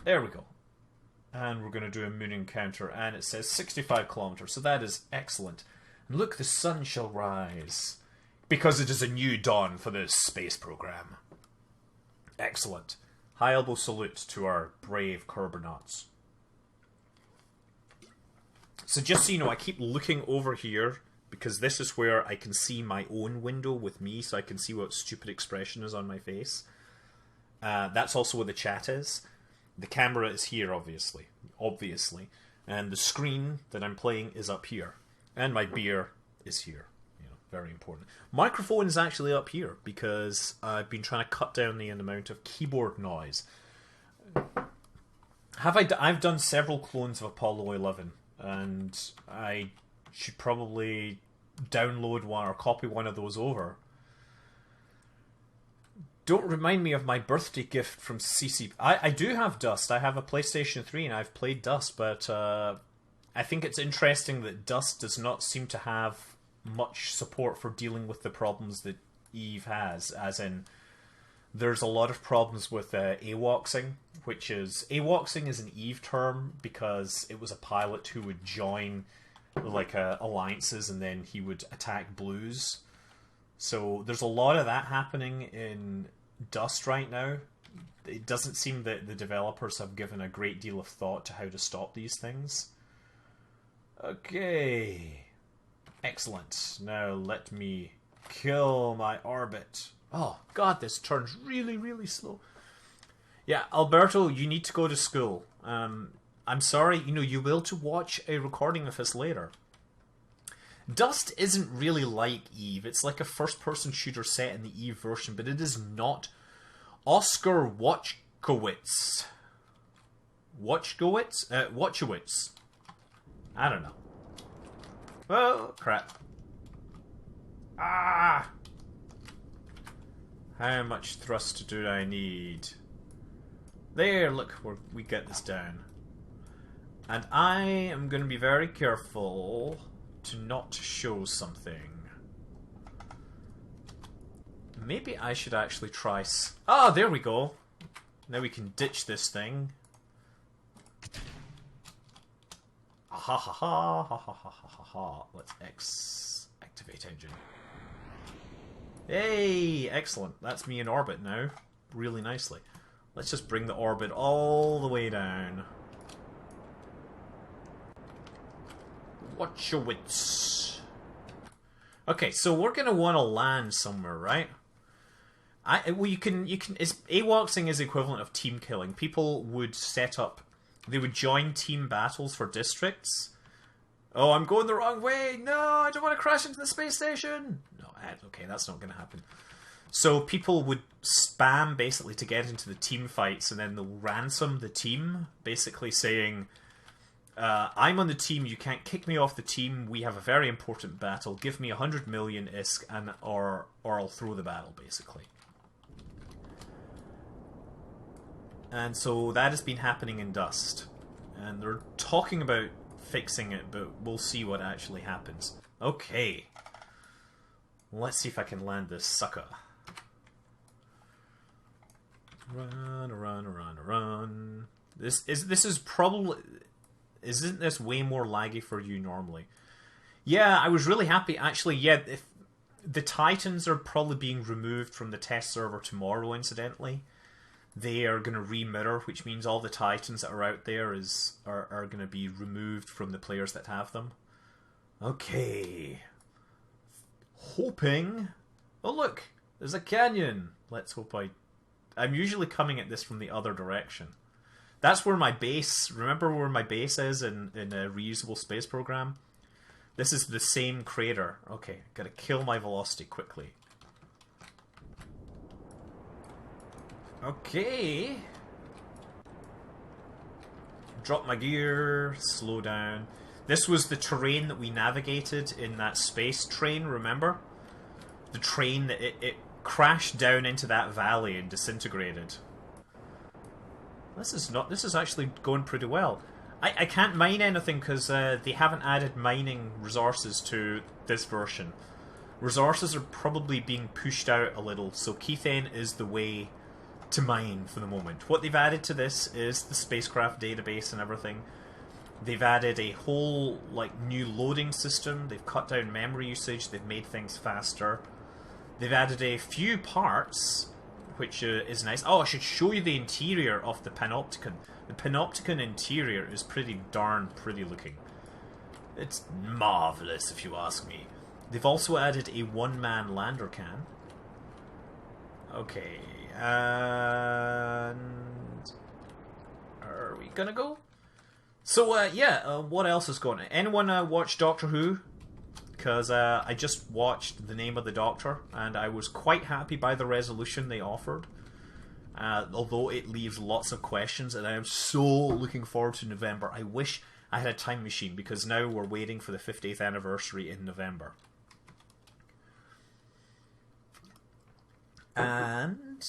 There we go. And we're going to do a moon encounter, and it says 65 kilometers, so that is excellent. And look, the sun shall rise, because it is a new dawn for the space program. Excellent. High elbow salute to our brave Kerbernauts. So just so you know, I keep looking over here, because this is where I can see my own window with me, so I can see what stupid expression is on my face. That's also where the chat is. The camera is here, obviously, and the screen that I'm playing is up here, and my beer is here. You know, very important. Microphone is actually up here because I've been trying to cut down the amount of keyboard noise. I've done several clones of Apollo 11, and I should probably download one or copy one of those over. Don't remind me of my birthday gift from CC. I do have Dust. I have a PlayStation 3 and I've played Dust, but I think it's interesting that Dust does not seem to have much support for dealing with the problems that Eve has, as in there's a lot of problems with AWOXing, which is... AWOXing is an Eve term because it was a pilot who would join like alliances and then he would attack blues. So there's a lot of that happening in Dust right now. It doesn't seem that the developers have given a great deal of thought to how to stop these things. Okay. Excellent. Now let me kill my orbit. Oh, God, this turns really, really slow. Yeah, Alberto, you need to go to school. I'm sorry, you will to watch a recording of this later. Dust isn't really like Eve. It's like a first-person shooter set in the Eve version, but it is not. Oscar Watchkowitz. Watchowitz? I don't know. Oh, crap. Ah! How much thrust do I need? There, look, we get this down. And I am going to be very careful to not show something. Maybe I should actually try... Oh, there we go. Now we can ditch this thing. Ha ha ha ha ha ha ha ha. Let's activate engine. Hey, excellent. That's me in orbit now. Really nicely. Let's just bring the orbit all the way down. Watch your wits. Okay, so we're gonna want to land somewhere, right? Well, you can. AWOXing is the equivalent of team killing. People would set up. They would join team battles for districts. Oh, I'm going the wrong way. No, I don't want to crash into the space station. No, okay, that's not going to happen. So people would spam basically to get into the team fights, and then they'll ransom the team, basically saying, I'm on the team, you can't kick me off the team, we have a very important battle, give me 100 million ISK, or I'll throw the battle, basically. And so that has been happening in Dust. And they're talking about fixing it, but we'll see what actually happens. Okay. Let's see if I can land this sucker. Run, run, run, run. This is probably... Isn't this way more laggy for you normally? Yeah, I was really happy. Actually, yeah, if the Titans are probably being removed from the test server tomorrow, incidentally. They are going to re-mirror, which means all the Titans that are out there are going to be removed from the players that have them. Okay. Hoping... Oh, look! There's a canyon! Let's hope I'm usually coming at this from the other direction. That's where my base... Remember where my base is in a reusable space program? This is the same crater. Okay, gotta kill my velocity quickly. Okay. Drop my gear, slow down. This was the terrain that we navigated in that space train, remember? The train that it crashed down into that valley and disintegrated. This is actually going pretty well. I can't mine anything because they haven't added mining resources to this version. Resources are probably being pushed out a little, so Keithane is the way to mine for the moment. What they've added to this is the spacecraft database and everything. They've added a whole new loading system. They've cut down memory usage. They've made things faster. They've added a few parts, which is nice. Oh, I should show you the interior of the Panopticon. The Panopticon interior is pretty darn pretty looking. It's marvellous, if you ask me. They've also added a one-man lander can. Okay, and... Are we gonna go? So, what else is going on? Anyone watch Doctor Who? Because I just watched The Name of the Doctor, and I was quite happy by the resolution they offered. Although it leaves lots of questions, and I am so looking forward to November. I wish I had a time machine, because now we're waiting for the 50th anniversary in November. And...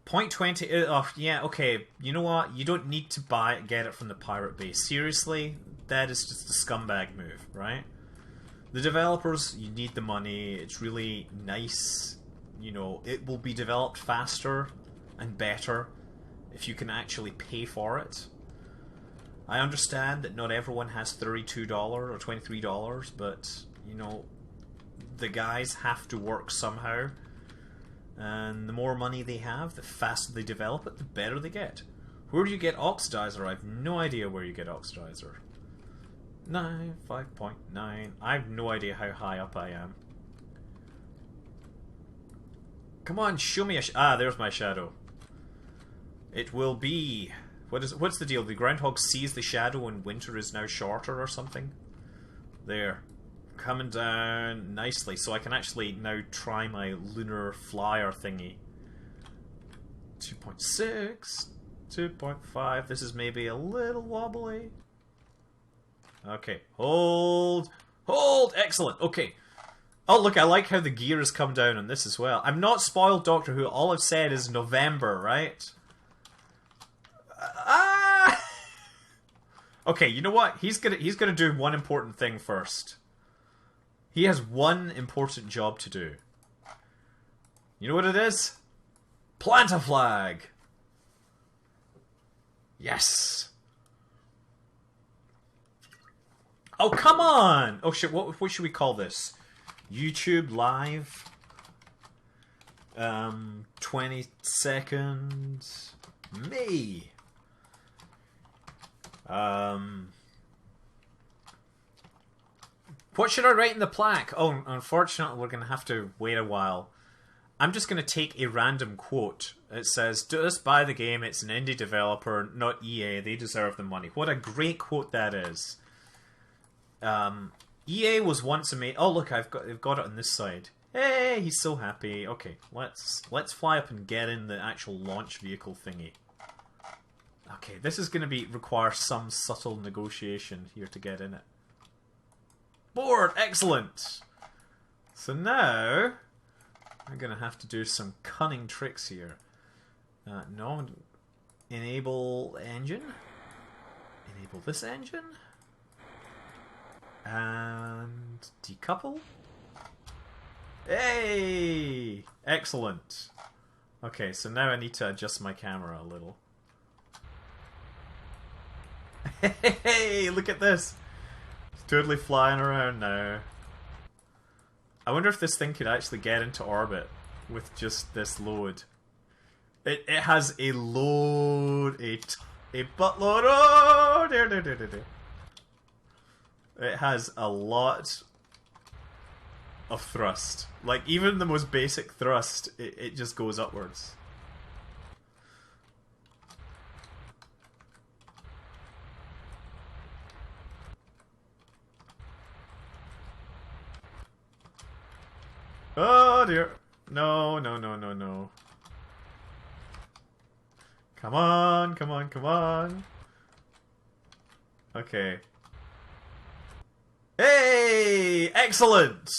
v0.20... Oh, yeah, okay. You know what? You don't need to get it from the pirate base. Seriously? That is just a scumbag move, right? The developers, you need the money. It's really nice. You know, it will be developed faster and better if you can actually pay for it. I understand that not everyone has $32 or $23, but, you know, the guys have to work somehow. And the more money they have, the faster they develop it, the better they get. Where do you get Oxidizer? I have no idea where you get Oxidizer. 5.9. I have no idea how high up I am. Come on, show me a there's my shadow. It will be... What's the deal? The groundhog sees the shadow and winter is now shorter or something? There. Coming down nicely, so I can actually now try my lunar flyer thingy. 2.6, 2.5. This is maybe a little wobbly. Okay, hold, excellent. Okay, Oh, look, I like how the gear has come down on this as well. I'm not spoiled, Doctor Who. All I've said is November, right? Ah! Okay, you know what? He's gonna do one important thing first. He has one important job to do. You know what it is? Plant a flag! Yes! Oh, come on! Oh shit, what should we call this? YouTube live. 20 seconds. Me. What should I write in the plaque? Oh, unfortunately, we're going to have to wait a while. I'm just going to take a random quote. It says, "Just buy the game. It's an indie developer, not EA. They deserve the money." What a great quote that is. EA was once a oh look, they've got it on this side. Hey, he's so happy. Okay, let's fly up and get in the actual launch vehicle thingy. Okay, this is going to require some subtle negotiation here to get in it. Board, excellent. So now I'm going to have to do some cunning tricks here. No, enable engine. Enable this engine. And decouple. Hey! Excellent. Okay, so now I need to adjust my camera a little. Hey, look at this. It's totally flying around now. I wonder if this thing could actually get into orbit with just this load. It has a load, a buttload. Oh, there. It has a lot of thrust. Like, even the most basic thrust, it just goes upwards. Oh dear. No. Come on. Okay. Hey! Excellent!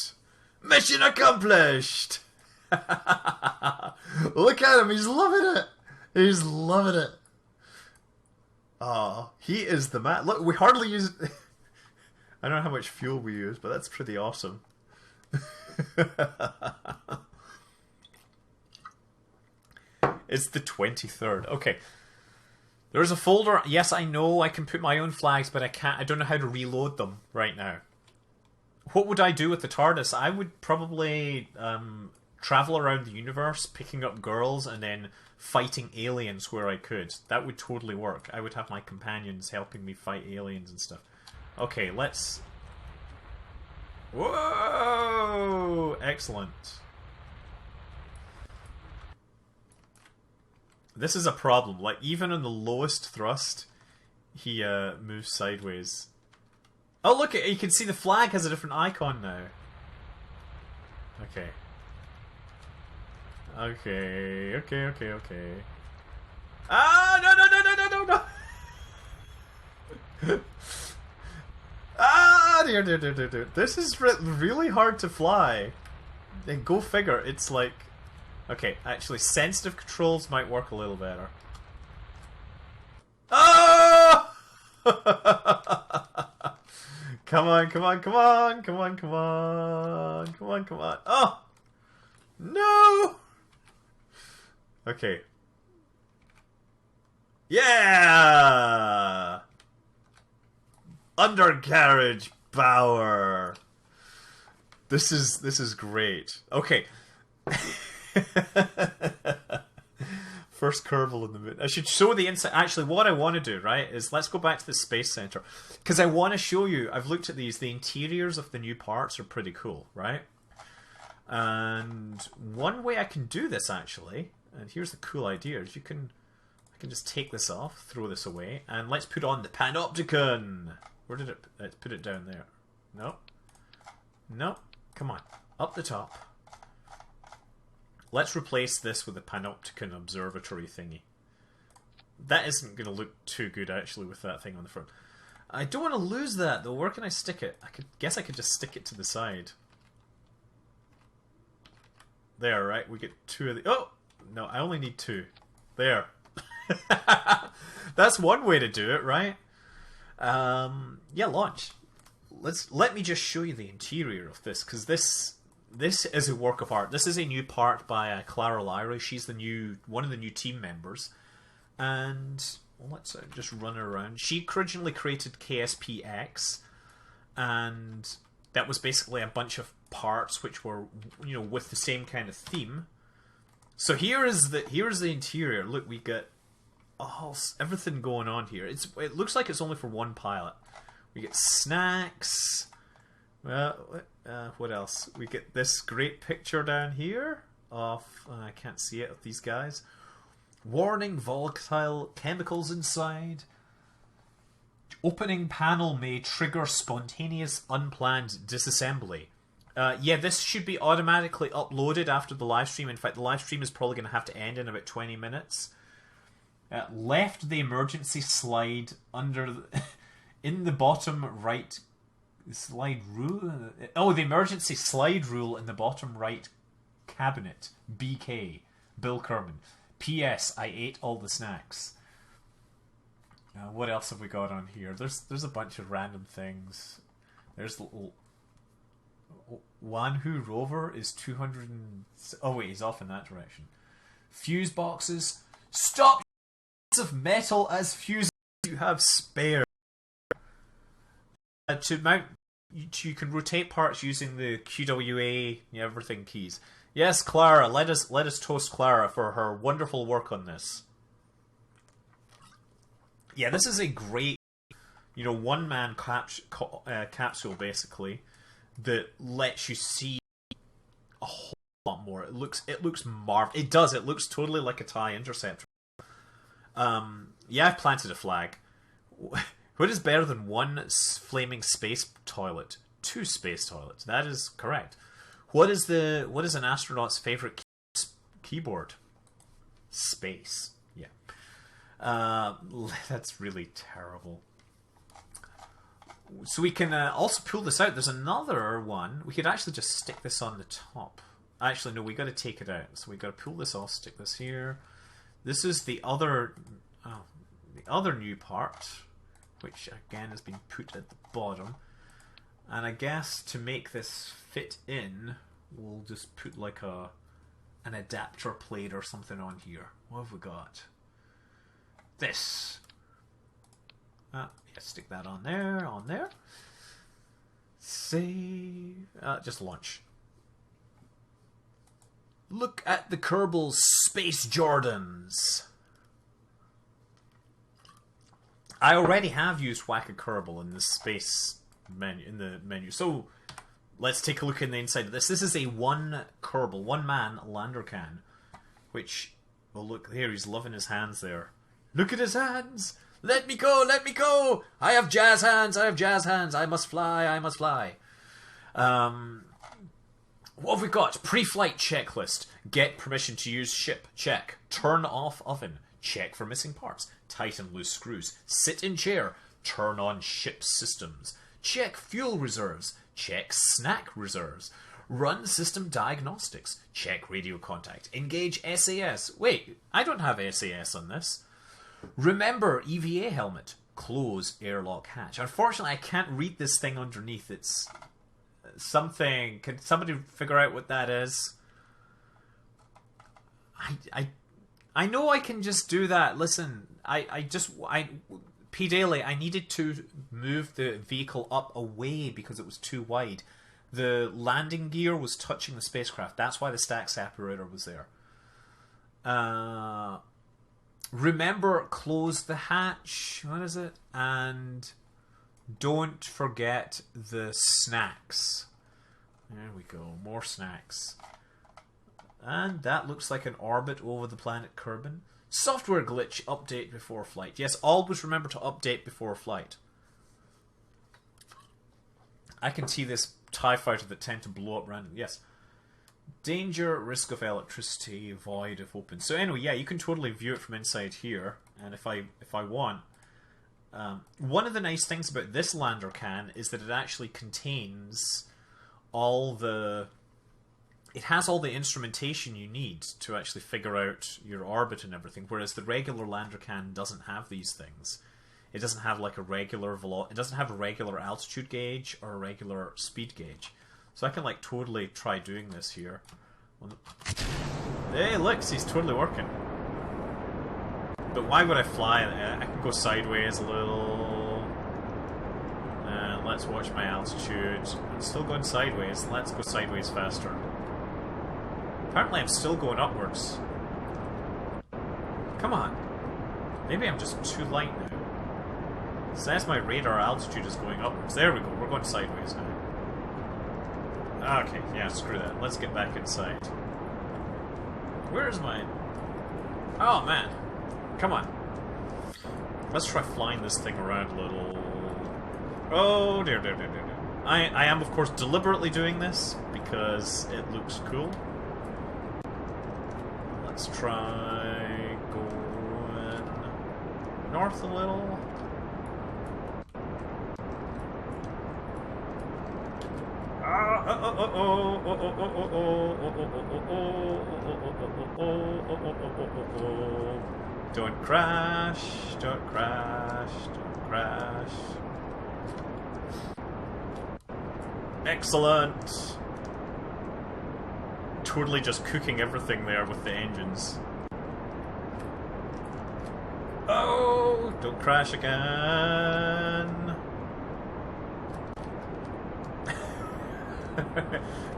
Mission accomplished! Look at him, he's loving it! He's loving it. Oh, he is the man. Look, we hardly use... I don't know how much fuel we use, but that's pretty awesome. It's the 23rd. Okay. There's a folder. Yes, I know I can put my own flags, but I can't. I don't know how to reload them right now. What would I do with the TARDIS? I would probably travel around the universe, picking up girls, and then fighting aliens where I could. That would totally work. I would have my companions helping me fight aliens and stuff. Okay, let's... Whoa! Excellent. This is a problem. Like, even on the lowest thrust, he moves sideways. Oh, look! You can see the flag has a different icon now. Okay. Okay. Ah! No! Ah! Dear. This is really hard to fly. And go figure, it's like... Okay, actually, sensitive controls might work a little better. Oh! Come on. Oh! No! Okay. Yeah! Undercarriage power. This is great. Okay. First Kerbal in the moon. I should show the inside. Actually, what I want to do, right, is let's go back to the Space Center. Because I want to show you, I've looked at these, the interiors of the new parts are pretty cool, right? And one way I can do this, actually, and here's the cool idea, is I can just take this off, throw this away, and let's put on the Panopticon. Where did it... Let's put it down there. No. Come on. Up the top. Let's replace this with the Panopticon observatory thingy. That isn't going to look too good, actually, with that thing on the front. I don't want to lose that, though. Where can I stick it? Guess I could just stick it to the side. There, right? We get 2 of the... Oh! No, I only need 2. There. That's one way to do it, right? Yeah, launch. Let me just show you the interior of this, because this is a work of art. This is a new part by Clara Lyra. She's one of the new team members. And well, let's just run her around. She originally created KSPX, and that was basically a bunch of parts which were, with the same kind of theme. So here's the interior. Look, we get everything going on here. It looks like it's only for one pilot. We get snacks. What else? We get this great picture down here of I can't see it, of these guys. Warning: volatile chemicals inside. Opening panel may trigger spontaneous unplanned disassembly. Yeah, this should be automatically uploaded after the live stream. In fact, the live stream is probably going to have to end in about 20 minutes. Left the emergency slide in the bottom right slide rule. Oh, the emergency slide rule in the bottom right cabinet. BK, Bill Kerman. P.S. I ate all the snacks. What else have we got on here? There's a bunch of random things. There's little Wan Hu rover is 200 oh wait, he's off in that direction. Fuse boxes. Stop of metal as fuses you have spare. To mount, you can rotate parts using the QWA everything keys. Yes, Clara, let us toast Clara for her wonderful work on this. Yeah, this is a great, one-man capsule basically that lets you see a whole lot more. It looks marvelous. It does. It looks totally like a TIE interceptor. Yeah, I've planted a flag. What is better than one flaming space toilet? 2 space toilets. That is correct. What is an astronaut's favorite keyboard? Space. Yeah. That's really terrible. So we can also pull this out. There's another one. We could actually just stick this on the top. Actually, no, we got to take it out. So we got to pull this off, stick this here. This is the other new part, which again has been put at the bottom. And I guess to make this fit in, we'll just put like an adapter plate or something on here. What have we got? This. Yeah, stick that on there. Save. Just launch. Look at the Kerbal Space Jordans. I already have used Whack a Kerbal in the space menu, so let's take a look in the inside of this. This is a one man lander can, which, well, look here, he's loving his hands there. Look at his hands. Let me go, let me go. I have jazz hands, I must fly. What have we got? Pre-flight checklist. Get permission to use ship. Check. Turn off oven. Check for missing parts. Tighten loose screws. Sit in chair. Turn on ship systems. Check fuel reserves. Check snack reserves. Run system diagnostics. Check radio contact. Engage SAS. Wait, I don't have SAS on this. Remember EVA helmet. Close airlock hatch. Unfortunately, I can't read this thing underneath. It's something. Can somebody figure out what that is? I know I can just do that. Listen, P. Daly, I needed to move the vehicle up away because it was too wide. The landing gear was touching the spacecraft. That's why the stack separator was there. Remember, close the hatch. What is it? And don't forget the snacks. There we go. More snacks. And that looks like an orbit over the planet Kerbal. Software glitch. Update before flight. Yes, always remember to update before flight. I can see this TIE fighter that tend to blow up randomly. Yes. Danger, risk of electricity, void if open. So anyway, yeah, you can totally view it from inside here. And if I want, one of the nice things about this lander can is that it actually contains all the it has all the instrumentation you need to actually figure out your orbit and everything, whereas the regular Landracan doesn't have these things. It doesn't have like a regular it doesn't have a regular altitude gauge or a regular speed gauge. So I can like totally try doing this here. Hey, look, he's totally working. But why would I fly? I can go sideways a little. Let's watch my altitude. I'm still going sideways. Let's go sideways faster. Apparently I'm still going upwards. Come on. Maybe I'm just too light now. So that's my radar altitude is going upwards. There we go. We're going sideways now. Okay, yeah, screw that. Let's get back inside. Where's my... Oh, man. Come on. Let's try flying this thing around a little... Oh, dear, dear, dear, dear. I am, of course, deliberately doing this because it looks cool. Let's try going north a little. Don't crash, don't crash, don't crash. Excellent. Totally just cooking everything there with the engines. Oh, don't crash again.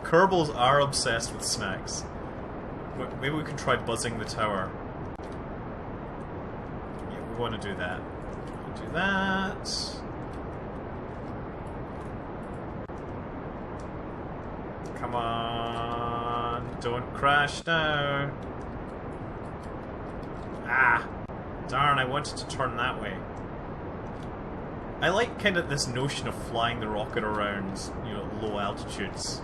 Kerbals are obsessed with snacks. Maybe we can try buzzing the tower. Yeah, we want to do that. Do that. Come on, don't crash now. Ah, darn, I wanted to turn that way. I like kind of this notion of flying the rocket around, you know, low altitudes.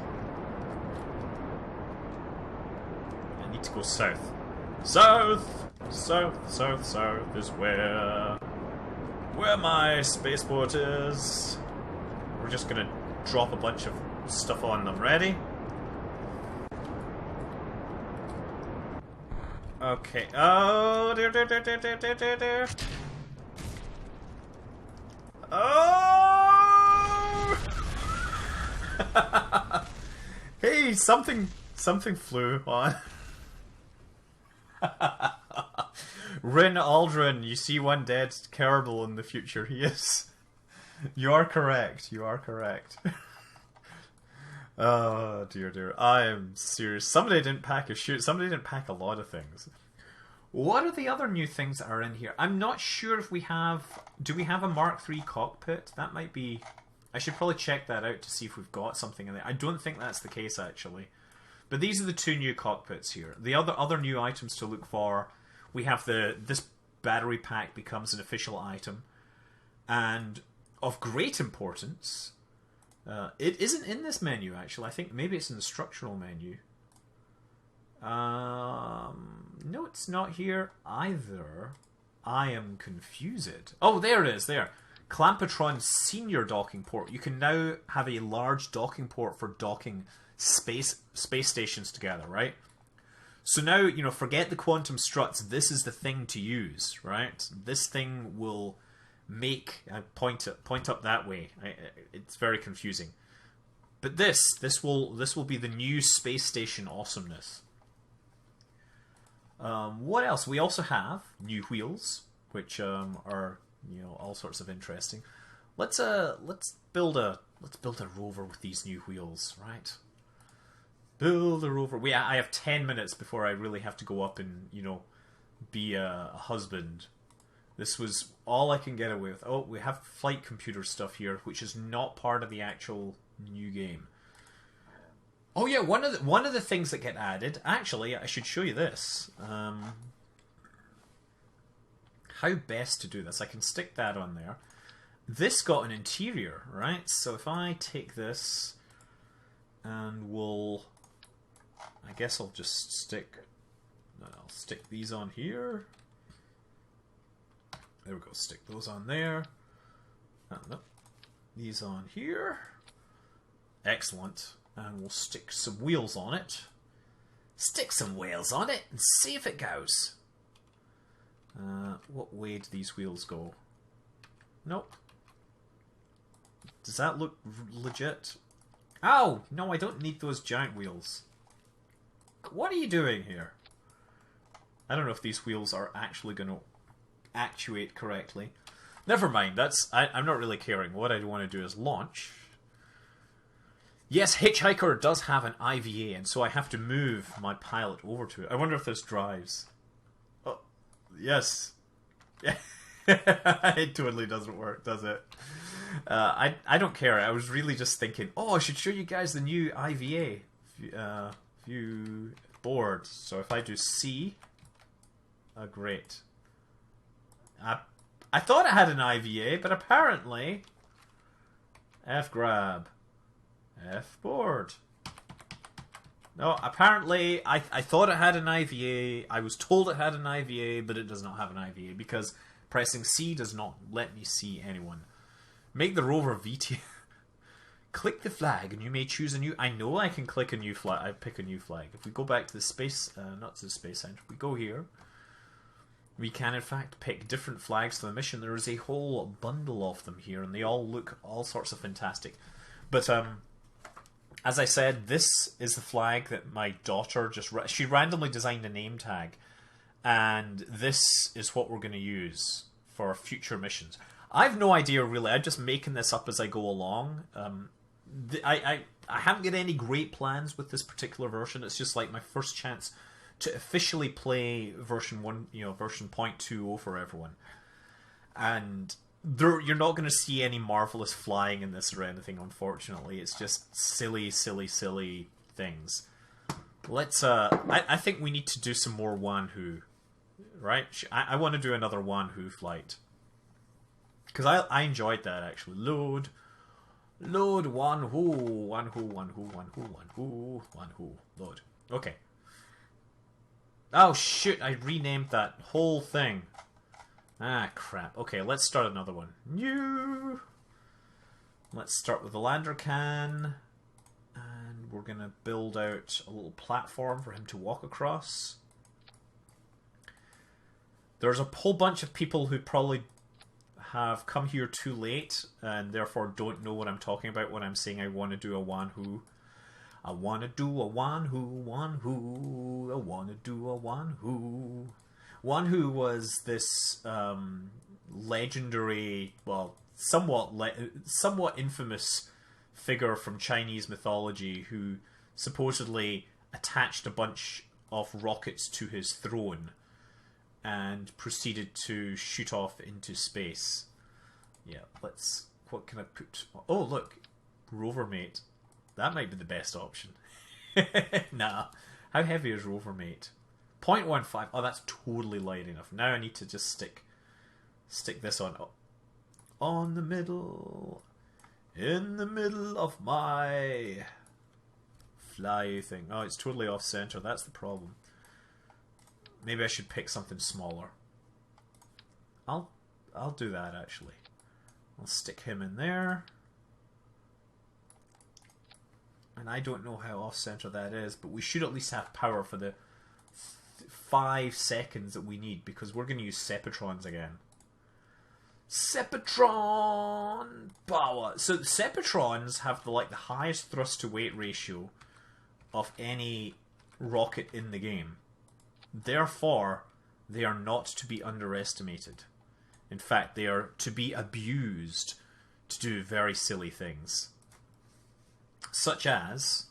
I need to go south. South! South, south, south is where my spaceport is. We're just gonna drop a bunch of stuff on them. Ready? Okay. Oh, dear, dear, dear, dear, dear, dear, dear. Oh! Hey, something flew on. Rin Aldrin, you see one dead Kerbal in the future. He is. You are correct. You are correct. Oh, dear, dear. I am serious. Somebody didn't pack a chute. Somebody didn't pack a lot of things. What are the other new things that are in here? I'm not sure if we have... Do we have a Mark III cockpit? That might be... I should probably check that out to see if we've got something in there. I don't think that's the case, actually. But these are the two new cockpits here. The other new items to look for... We have this battery pack becomes an official item. And of great importance... it isn't in this menu, actually. I think maybe it's in the structural menu. No, it's not here either. I am confused. Oh, there it is, there. Clampatron Senior Docking Port. You can now have a large docking port for docking space stations together, right? So now, you know, forget the quantum struts. This is the thing to use, right? This thing will make... point up that way. It's very confusing. But this will be the new space station awesomeness. What else? We also have new wheels, which are, you know, all sorts of interesting. Let's build a rover with these new wheels, right? Build a rover. I have 10 minutes before I really have to go up and, you know, be a husband. This was all I can get away with. Oh, we have flight computer stuff here, which is not part of the actual new game. Oh yeah, one of the things that get added. Actually, I should show you this. How best to do this? I can stick that on there. This got an interior, right? So if I take this and I guess I'll just stick these on here. There we go. Stick those on there. No, these on here. Excellent. And we'll stick some wheels on it. Stick some wheels on it and see if it goes. What way do these wheels go? Nope. Does that look legit? Oh! No, I don't need those giant wheels. What are you doing here? I don't know if these wheels are actually going to actuate correctly. Never mind, I'm not really caring. What I want to do is launch. Yes, Hitchhiker does have an IVA, and so I have to move my pilot over to it. I wonder if this drives. Oh, yes. It totally doesn't work, does it? I don't care. I was really just thinking, oh, I should show you guys the new IVA view board. So if I do C, great. I thought it had an IVA, but apparently F grab, F board. No, apparently I thought it had an IVA. I was told it had an IVA, but it does not have an IVA because pressing C does not let me see anyone. Make the rover VT. Click the flag and you may choose a new... I know I can click a new flag. I pick a new flag. If we go back to the space... not to the space center. We go here. We can in fact pick different flags for the mission. There is a whole bundle of them here and they all look all sorts of fantastic. But as I said, this is the flag that my daughter just... She randomly designed a name tag. And this is what we're going to use for future missions. I've no idea really. I'm just making this up as I go along. I haven't got any great plans with this particular version. It's just like my first chance to officially play version 1, version 0.20 for everyone. And you're not going to see any marvelous flying in this or anything, unfortunately. It's just silly, silly, silly things. Let's I think we need to do some more Wan Hu. Right? I want to do another Wan Hu flight. Because I enjoyed that, actually. Load Wan Hu, Wan Hu, Wan Hu, Wan Hu, Wan Hu, Wan Hu. Load. Okay. Oh, shoot, I renamed that whole thing. Ah, crap. Okay, let's start another one. New. Let's start with the lander can. And we're going to build out a little platform for him to walk across. There's a whole bunch of people who probably have come here too late and therefore don't know what I'm talking about when I'm saying I want to do a Wan Hu. I want to do a Wan Hu, Wan Hu, I want to do a Wan Hu. Wan Hu was this legendary, well, somewhat infamous figure from Chinese mythology who supposedly attached a bunch of rockets to his throne and proceeded to shoot off into space. Yeah, what can I put? Oh, look, rover mate. That might be the best option. Nah, how heavy is rover mate? 0.15. Oh, that's totally light enough. Now I need to just stick this on. Oh, on the middle, in the middle of my fly thing. Oh, it's totally off center. That's the problem. Maybe I should pick something smaller. I'll do that actually. I'll stick him in there. And I don't know how off-center that is, but we should at least have power for the 5 seconds that we need, because we're going to use Sepatrons again. Sepatron power! So the Sepatrons have the highest thrust-to-weight ratio of any rocket in the game. Therefore, they are not to be underestimated. In fact, they are to be abused to do very silly things. Such as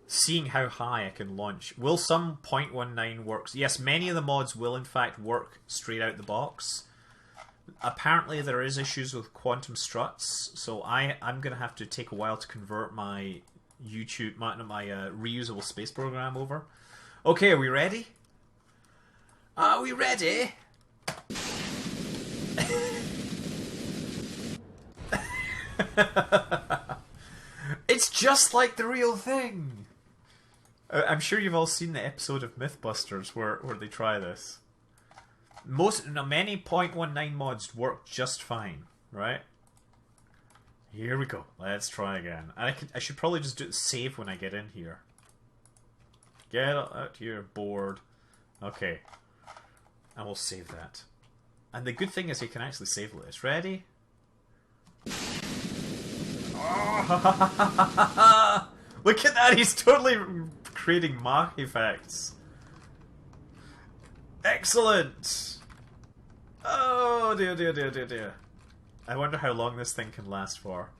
seeing how high I can launch. Will some 0.19 work? Yes, many of the mods will in fact work straight out the box. Apparently there is issues with quantum struts, so I'm going to have to take a while to convert my reusable space program over. Okay, are we ready? Are we ready? It's just like the real thing. I'm sure you've all seen the episode of Mythbusters where they try this. Many 0.19 mods work just fine, right? Here we go. Let's try again. I should probably just save when I get in here. Get out here, board. Okay. And we'll save that. And the good thing is you can actually save this. Ready? Oh, look at that! He's totally creating Mach effects. Excellent! Oh dear, dear, dear, dear, dear. I wonder how long this thing can last for.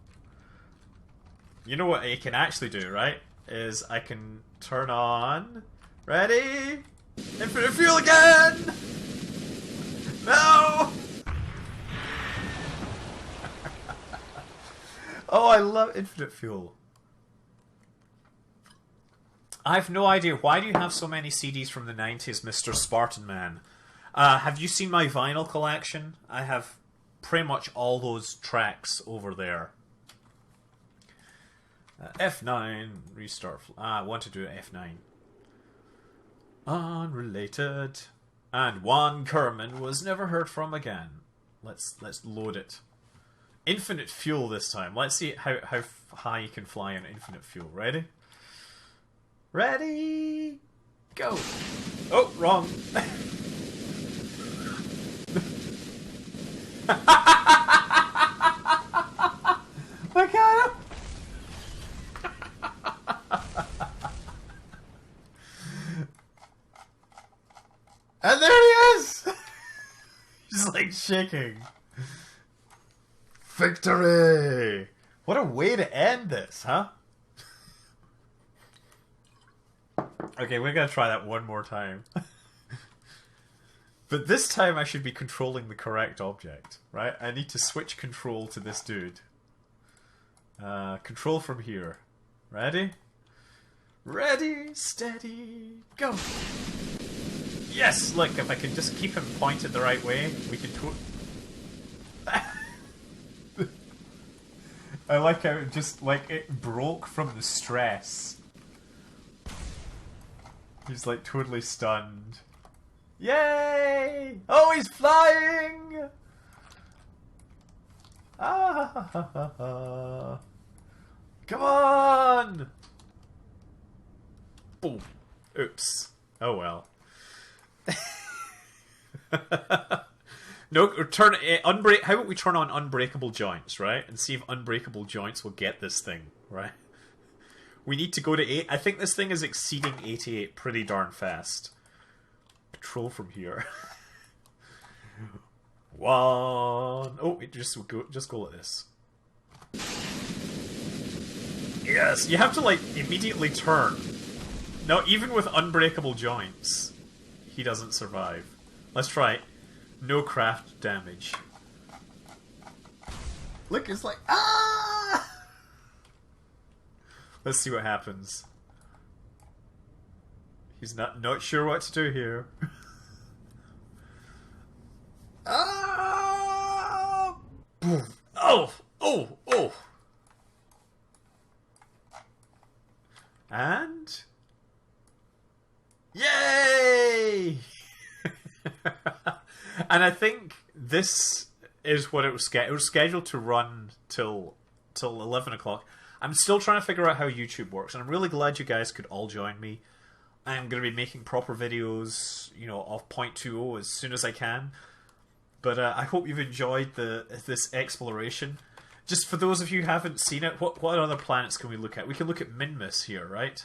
You know what I can actually do, right? Is I can turn on... Ready? Infinite fuel again! No! Oh, I love infinite fuel. I have no idea. Why do you have so many CDs from the 90s, Mr. Spartan Man? Have you seen my vinyl collection? I have pretty much all those tracks over there. F9, restart. I want to do F9. Unrelated. And Juan Kerman was never heard from again. Let's load it. Infinite fuel this time. Let's see how high you can fly on infinite fuel. Ready? Ready? Go! Oh, wrong. I got him! And there he is! He's like shaking. Victory! What a way to end this, huh? Okay, we're gonna try that one more time. But this time I should be controlling the correct object, right? I need to switch control to this dude. Control from here. Ready? Ready, steady, go! Yes! Look, if I can just keep him pointed the right way, we can I like how it just, like, it broke from the stress. He's, like, totally stunned. Yay! Oh, he's flying! Ah! Come on! Boom. Oops. Oh well. No, turn unbreak. How about we turn on unbreakable joints, right? And see if unbreakable joints will get this thing, right? We need to go to 8. I think this thing is exceeding 88 pretty darn fast. Control from here. One. Oh, just go like this. Yes, you have to like immediately turn. No, even with unbreakable joints, he doesn't survive. Let's try it. No craft damage. Look, it's like ah. Let's see what happens. He's not sure what to do here. Ah! Oh! Oh! Oh! And yay! And I think this is what it was scheduled. It was scheduled to run till 11 o'clock. I'm still trying to figure out how YouTube works, and I'm really glad you guys could all join me. I'm going to be making proper videos, you know, of 0.20 as soon as I can. But I hope you've enjoyed this exploration. Just for those of you who haven't seen it, what other planets can we look at? We can look at Minmus here, right?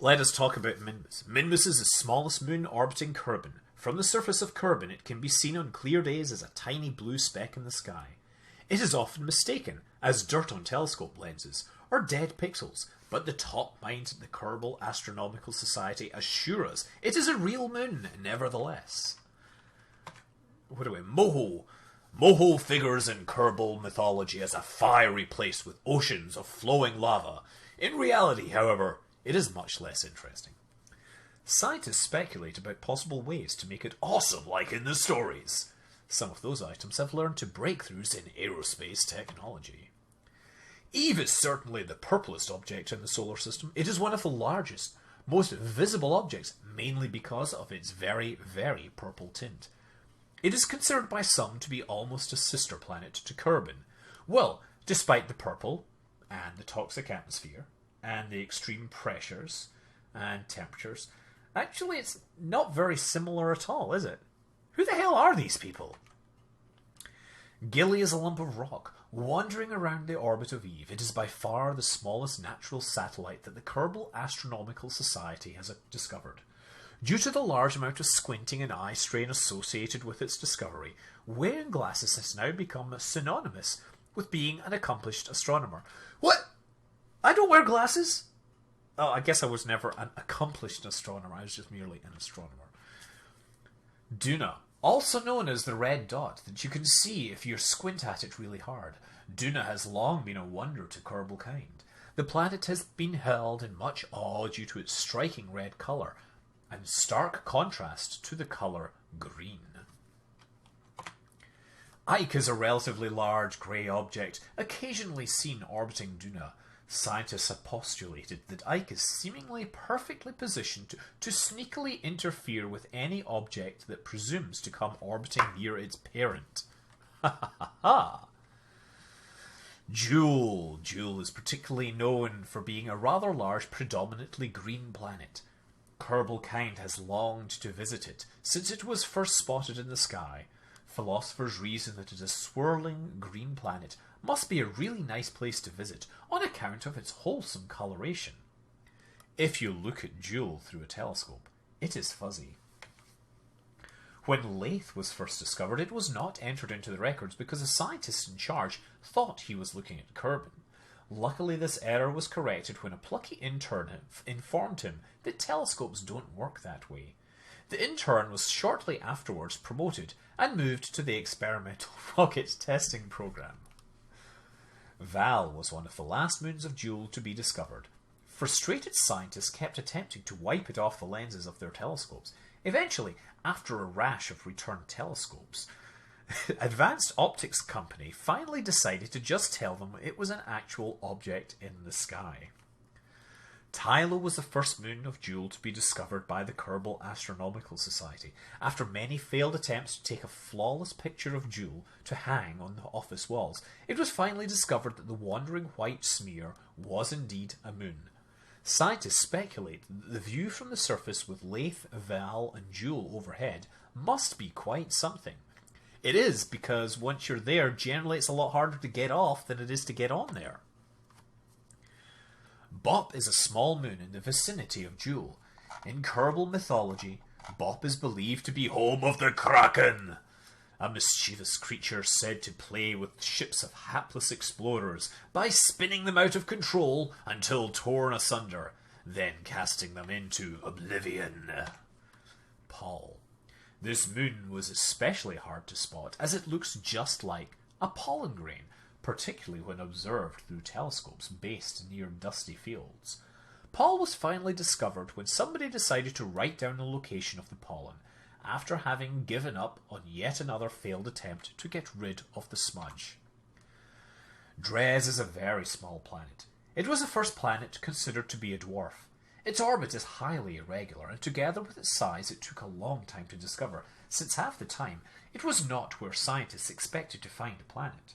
Let us talk about Minmus. Minmus is the smallest moon orbiting Kerbal. From the surface of Kerbal, it can be seen on clear days as a tiny blue speck in the sky. It is often mistaken as dirt on telescope lenses, or dead pixels, but the top minds at the Kerbal Astronomical Society assure us it is a real moon, nevertheless. What do we... Moho. Moho figures in Kerbal mythology as a fiery place with oceans of flowing lava. In reality, however, it is much less interesting. Scientists speculate about possible ways to make it awesome like in the stories. Some of those items have learned to breakthroughs in aerospace technology. Eve is certainly the purplest object in the solar system. It is one of the largest, most visible objects, mainly because of its very, very purple tint. It is considered by some to be almost a sister planet to Kerbal. Well, despite the purple and the toxic atmosphere, and the extreme pressures and temperatures. Actually, it's not very similar at all, is it? Who the hell are these people? Gilly is a lump of rock, wandering around the orbit of Eve. It is by far the smallest natural satellite that the Kerbal Astronomical Society has discovered. Due to the large amount of squinting and eye strain associated with its discovery, wearing glasses has now become synonymous with being an accomplished astronomer. What? I don't wear glasses? Oh, I guess I was never an accomplished astronomer. I was just merely an astronomer. Duna, also known as the red dot that you can see if you squint at it really hard. Duna has long been a wonder to Kerbal kind. The planet has been held in much awe due to its striking red colour, and stark contrast to the colour green. Ike is a relatively large grey object, occasionally seen orbiting Duna. Scientists have postulated that Ike is seemingly perfectly positioned to sneakily interfere with any object that presumes to come orbiting near its parent. Ha ha ha ha! Jool. Jool is particularly known for being a rather large, predominantly green planet. Kerbal kind has longed to visit it since it was first spotted in the sky. Philosophers reason that it is a swirling green planet must be a really nice place to visit on account of its wholesome coloration. If you look at Jool through a telescope, it is fuzzy. When Lathe was first discovered, it was not entered into the records because the scientists in charge thought he was looking at Kerbin. Luckily, this error was corrected when a plucky intern informed him that telescopes don't work that way. The intern was shortly afterwards promoted and moved to the experimental rocket testing program. Val was one of the last moons of Jool to be discovered. Frustrated scientists kept attempting to wipe it off the lenses of their telescopes. Eventually, after a rash of returned telescopes, Advanced Optics Company finally decided to just tell them it was an actual object in the sky. Tylo was the first moon of Jool to be discovered by the Kerbal Astronomical Society. After many failed attempts to take a flawless picture of Jool to hang on the office walls, it was finally discovered that the wandering white smear was indeed a moon. Scientists speculate that the view from the surface with Lathe, Val and Jool overhead must be quite something. It is, because once you're there, generally it's a lot harder to get off than it is to get on there. Bop is a small moon in the vicinity of Jool. In Kerbal mythology, Bop is believed to be home of the Kraken, a mischievous creature said to play with ships of hapless explorers by spinning them out of control until torn asunder, then casting them into oblivion. Paul. This moon was especially hard to spot, as it looks just like a pollen grain, particularly when observed through telescopes based near dusty fields. Paul was finally discovered when somebody decided to write down the location of the pollen, after having given up on yet another failed attempt to get rid of the smudge. Dres is a very small planet. It was the first planet considered to be a dwarf. Its orbit is highly irregular, and together with its size it took a long time to discover, since half the time it was not where scientists expected to find a planet.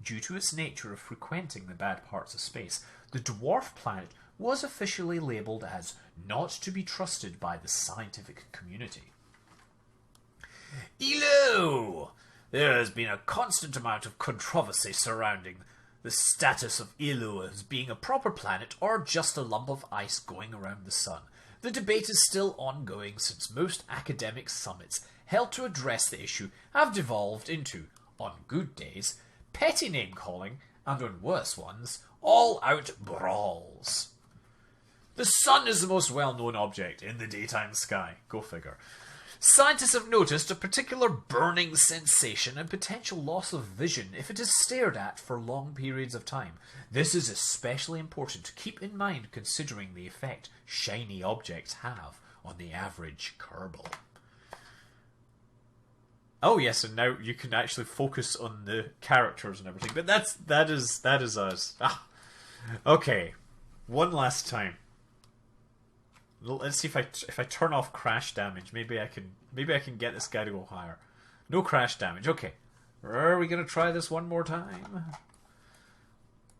Due to its nature of frequenting the bad parts of space, the dwarf planet was officially labelled as not to be trusted by the scientific community. Ilo! There has been a constant amount of controversy surrounding the status of Ilo as being a proper planet or just a lump of ice going around the sun. The debate is still ongoing since most academic summits held to address the issue have devolved into, on good days, petty name-calling, and on worse ones, all-out brawls. The sun is the most well-known object in the daytime sky. Go figure. Scientists have noticed a particular burning sensation and potential loss of vision if it is stared at for long periods of time. This is especially important to keep in mind considering the effect shiny objects have on the average Kerbal. Oh yes, and now you can actually focus on the characters and everything. But that is us. Okay, one last time. Let's see if I turn off crash damage. Maybe I can get this guy to go higher. No crash damage. Okay, are we gonna try this one more time?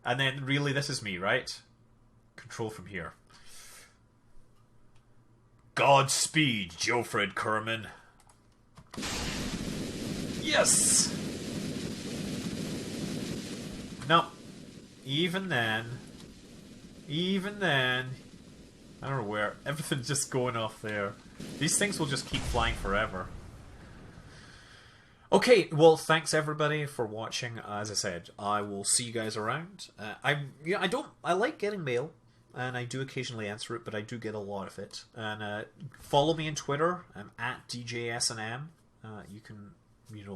And then really, this is me, right? control from here. Godspeed, Jofred Kerman. Yes! No. Even then, I don't know where. Everything's just going off there. These things will just keep flying forever. Okay, well, thanks everybody for watching. As I said, I will see you guys around. I like getting mail, and I do occasionally answer it, but I do get a lot of it. And follow me on Twitter. I'm at DJSNM. You can,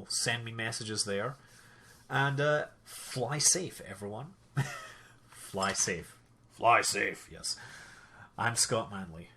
send me messages there. And fly safe, everyone. Fly safe. Fly safe, yes. I'm Scott Manley.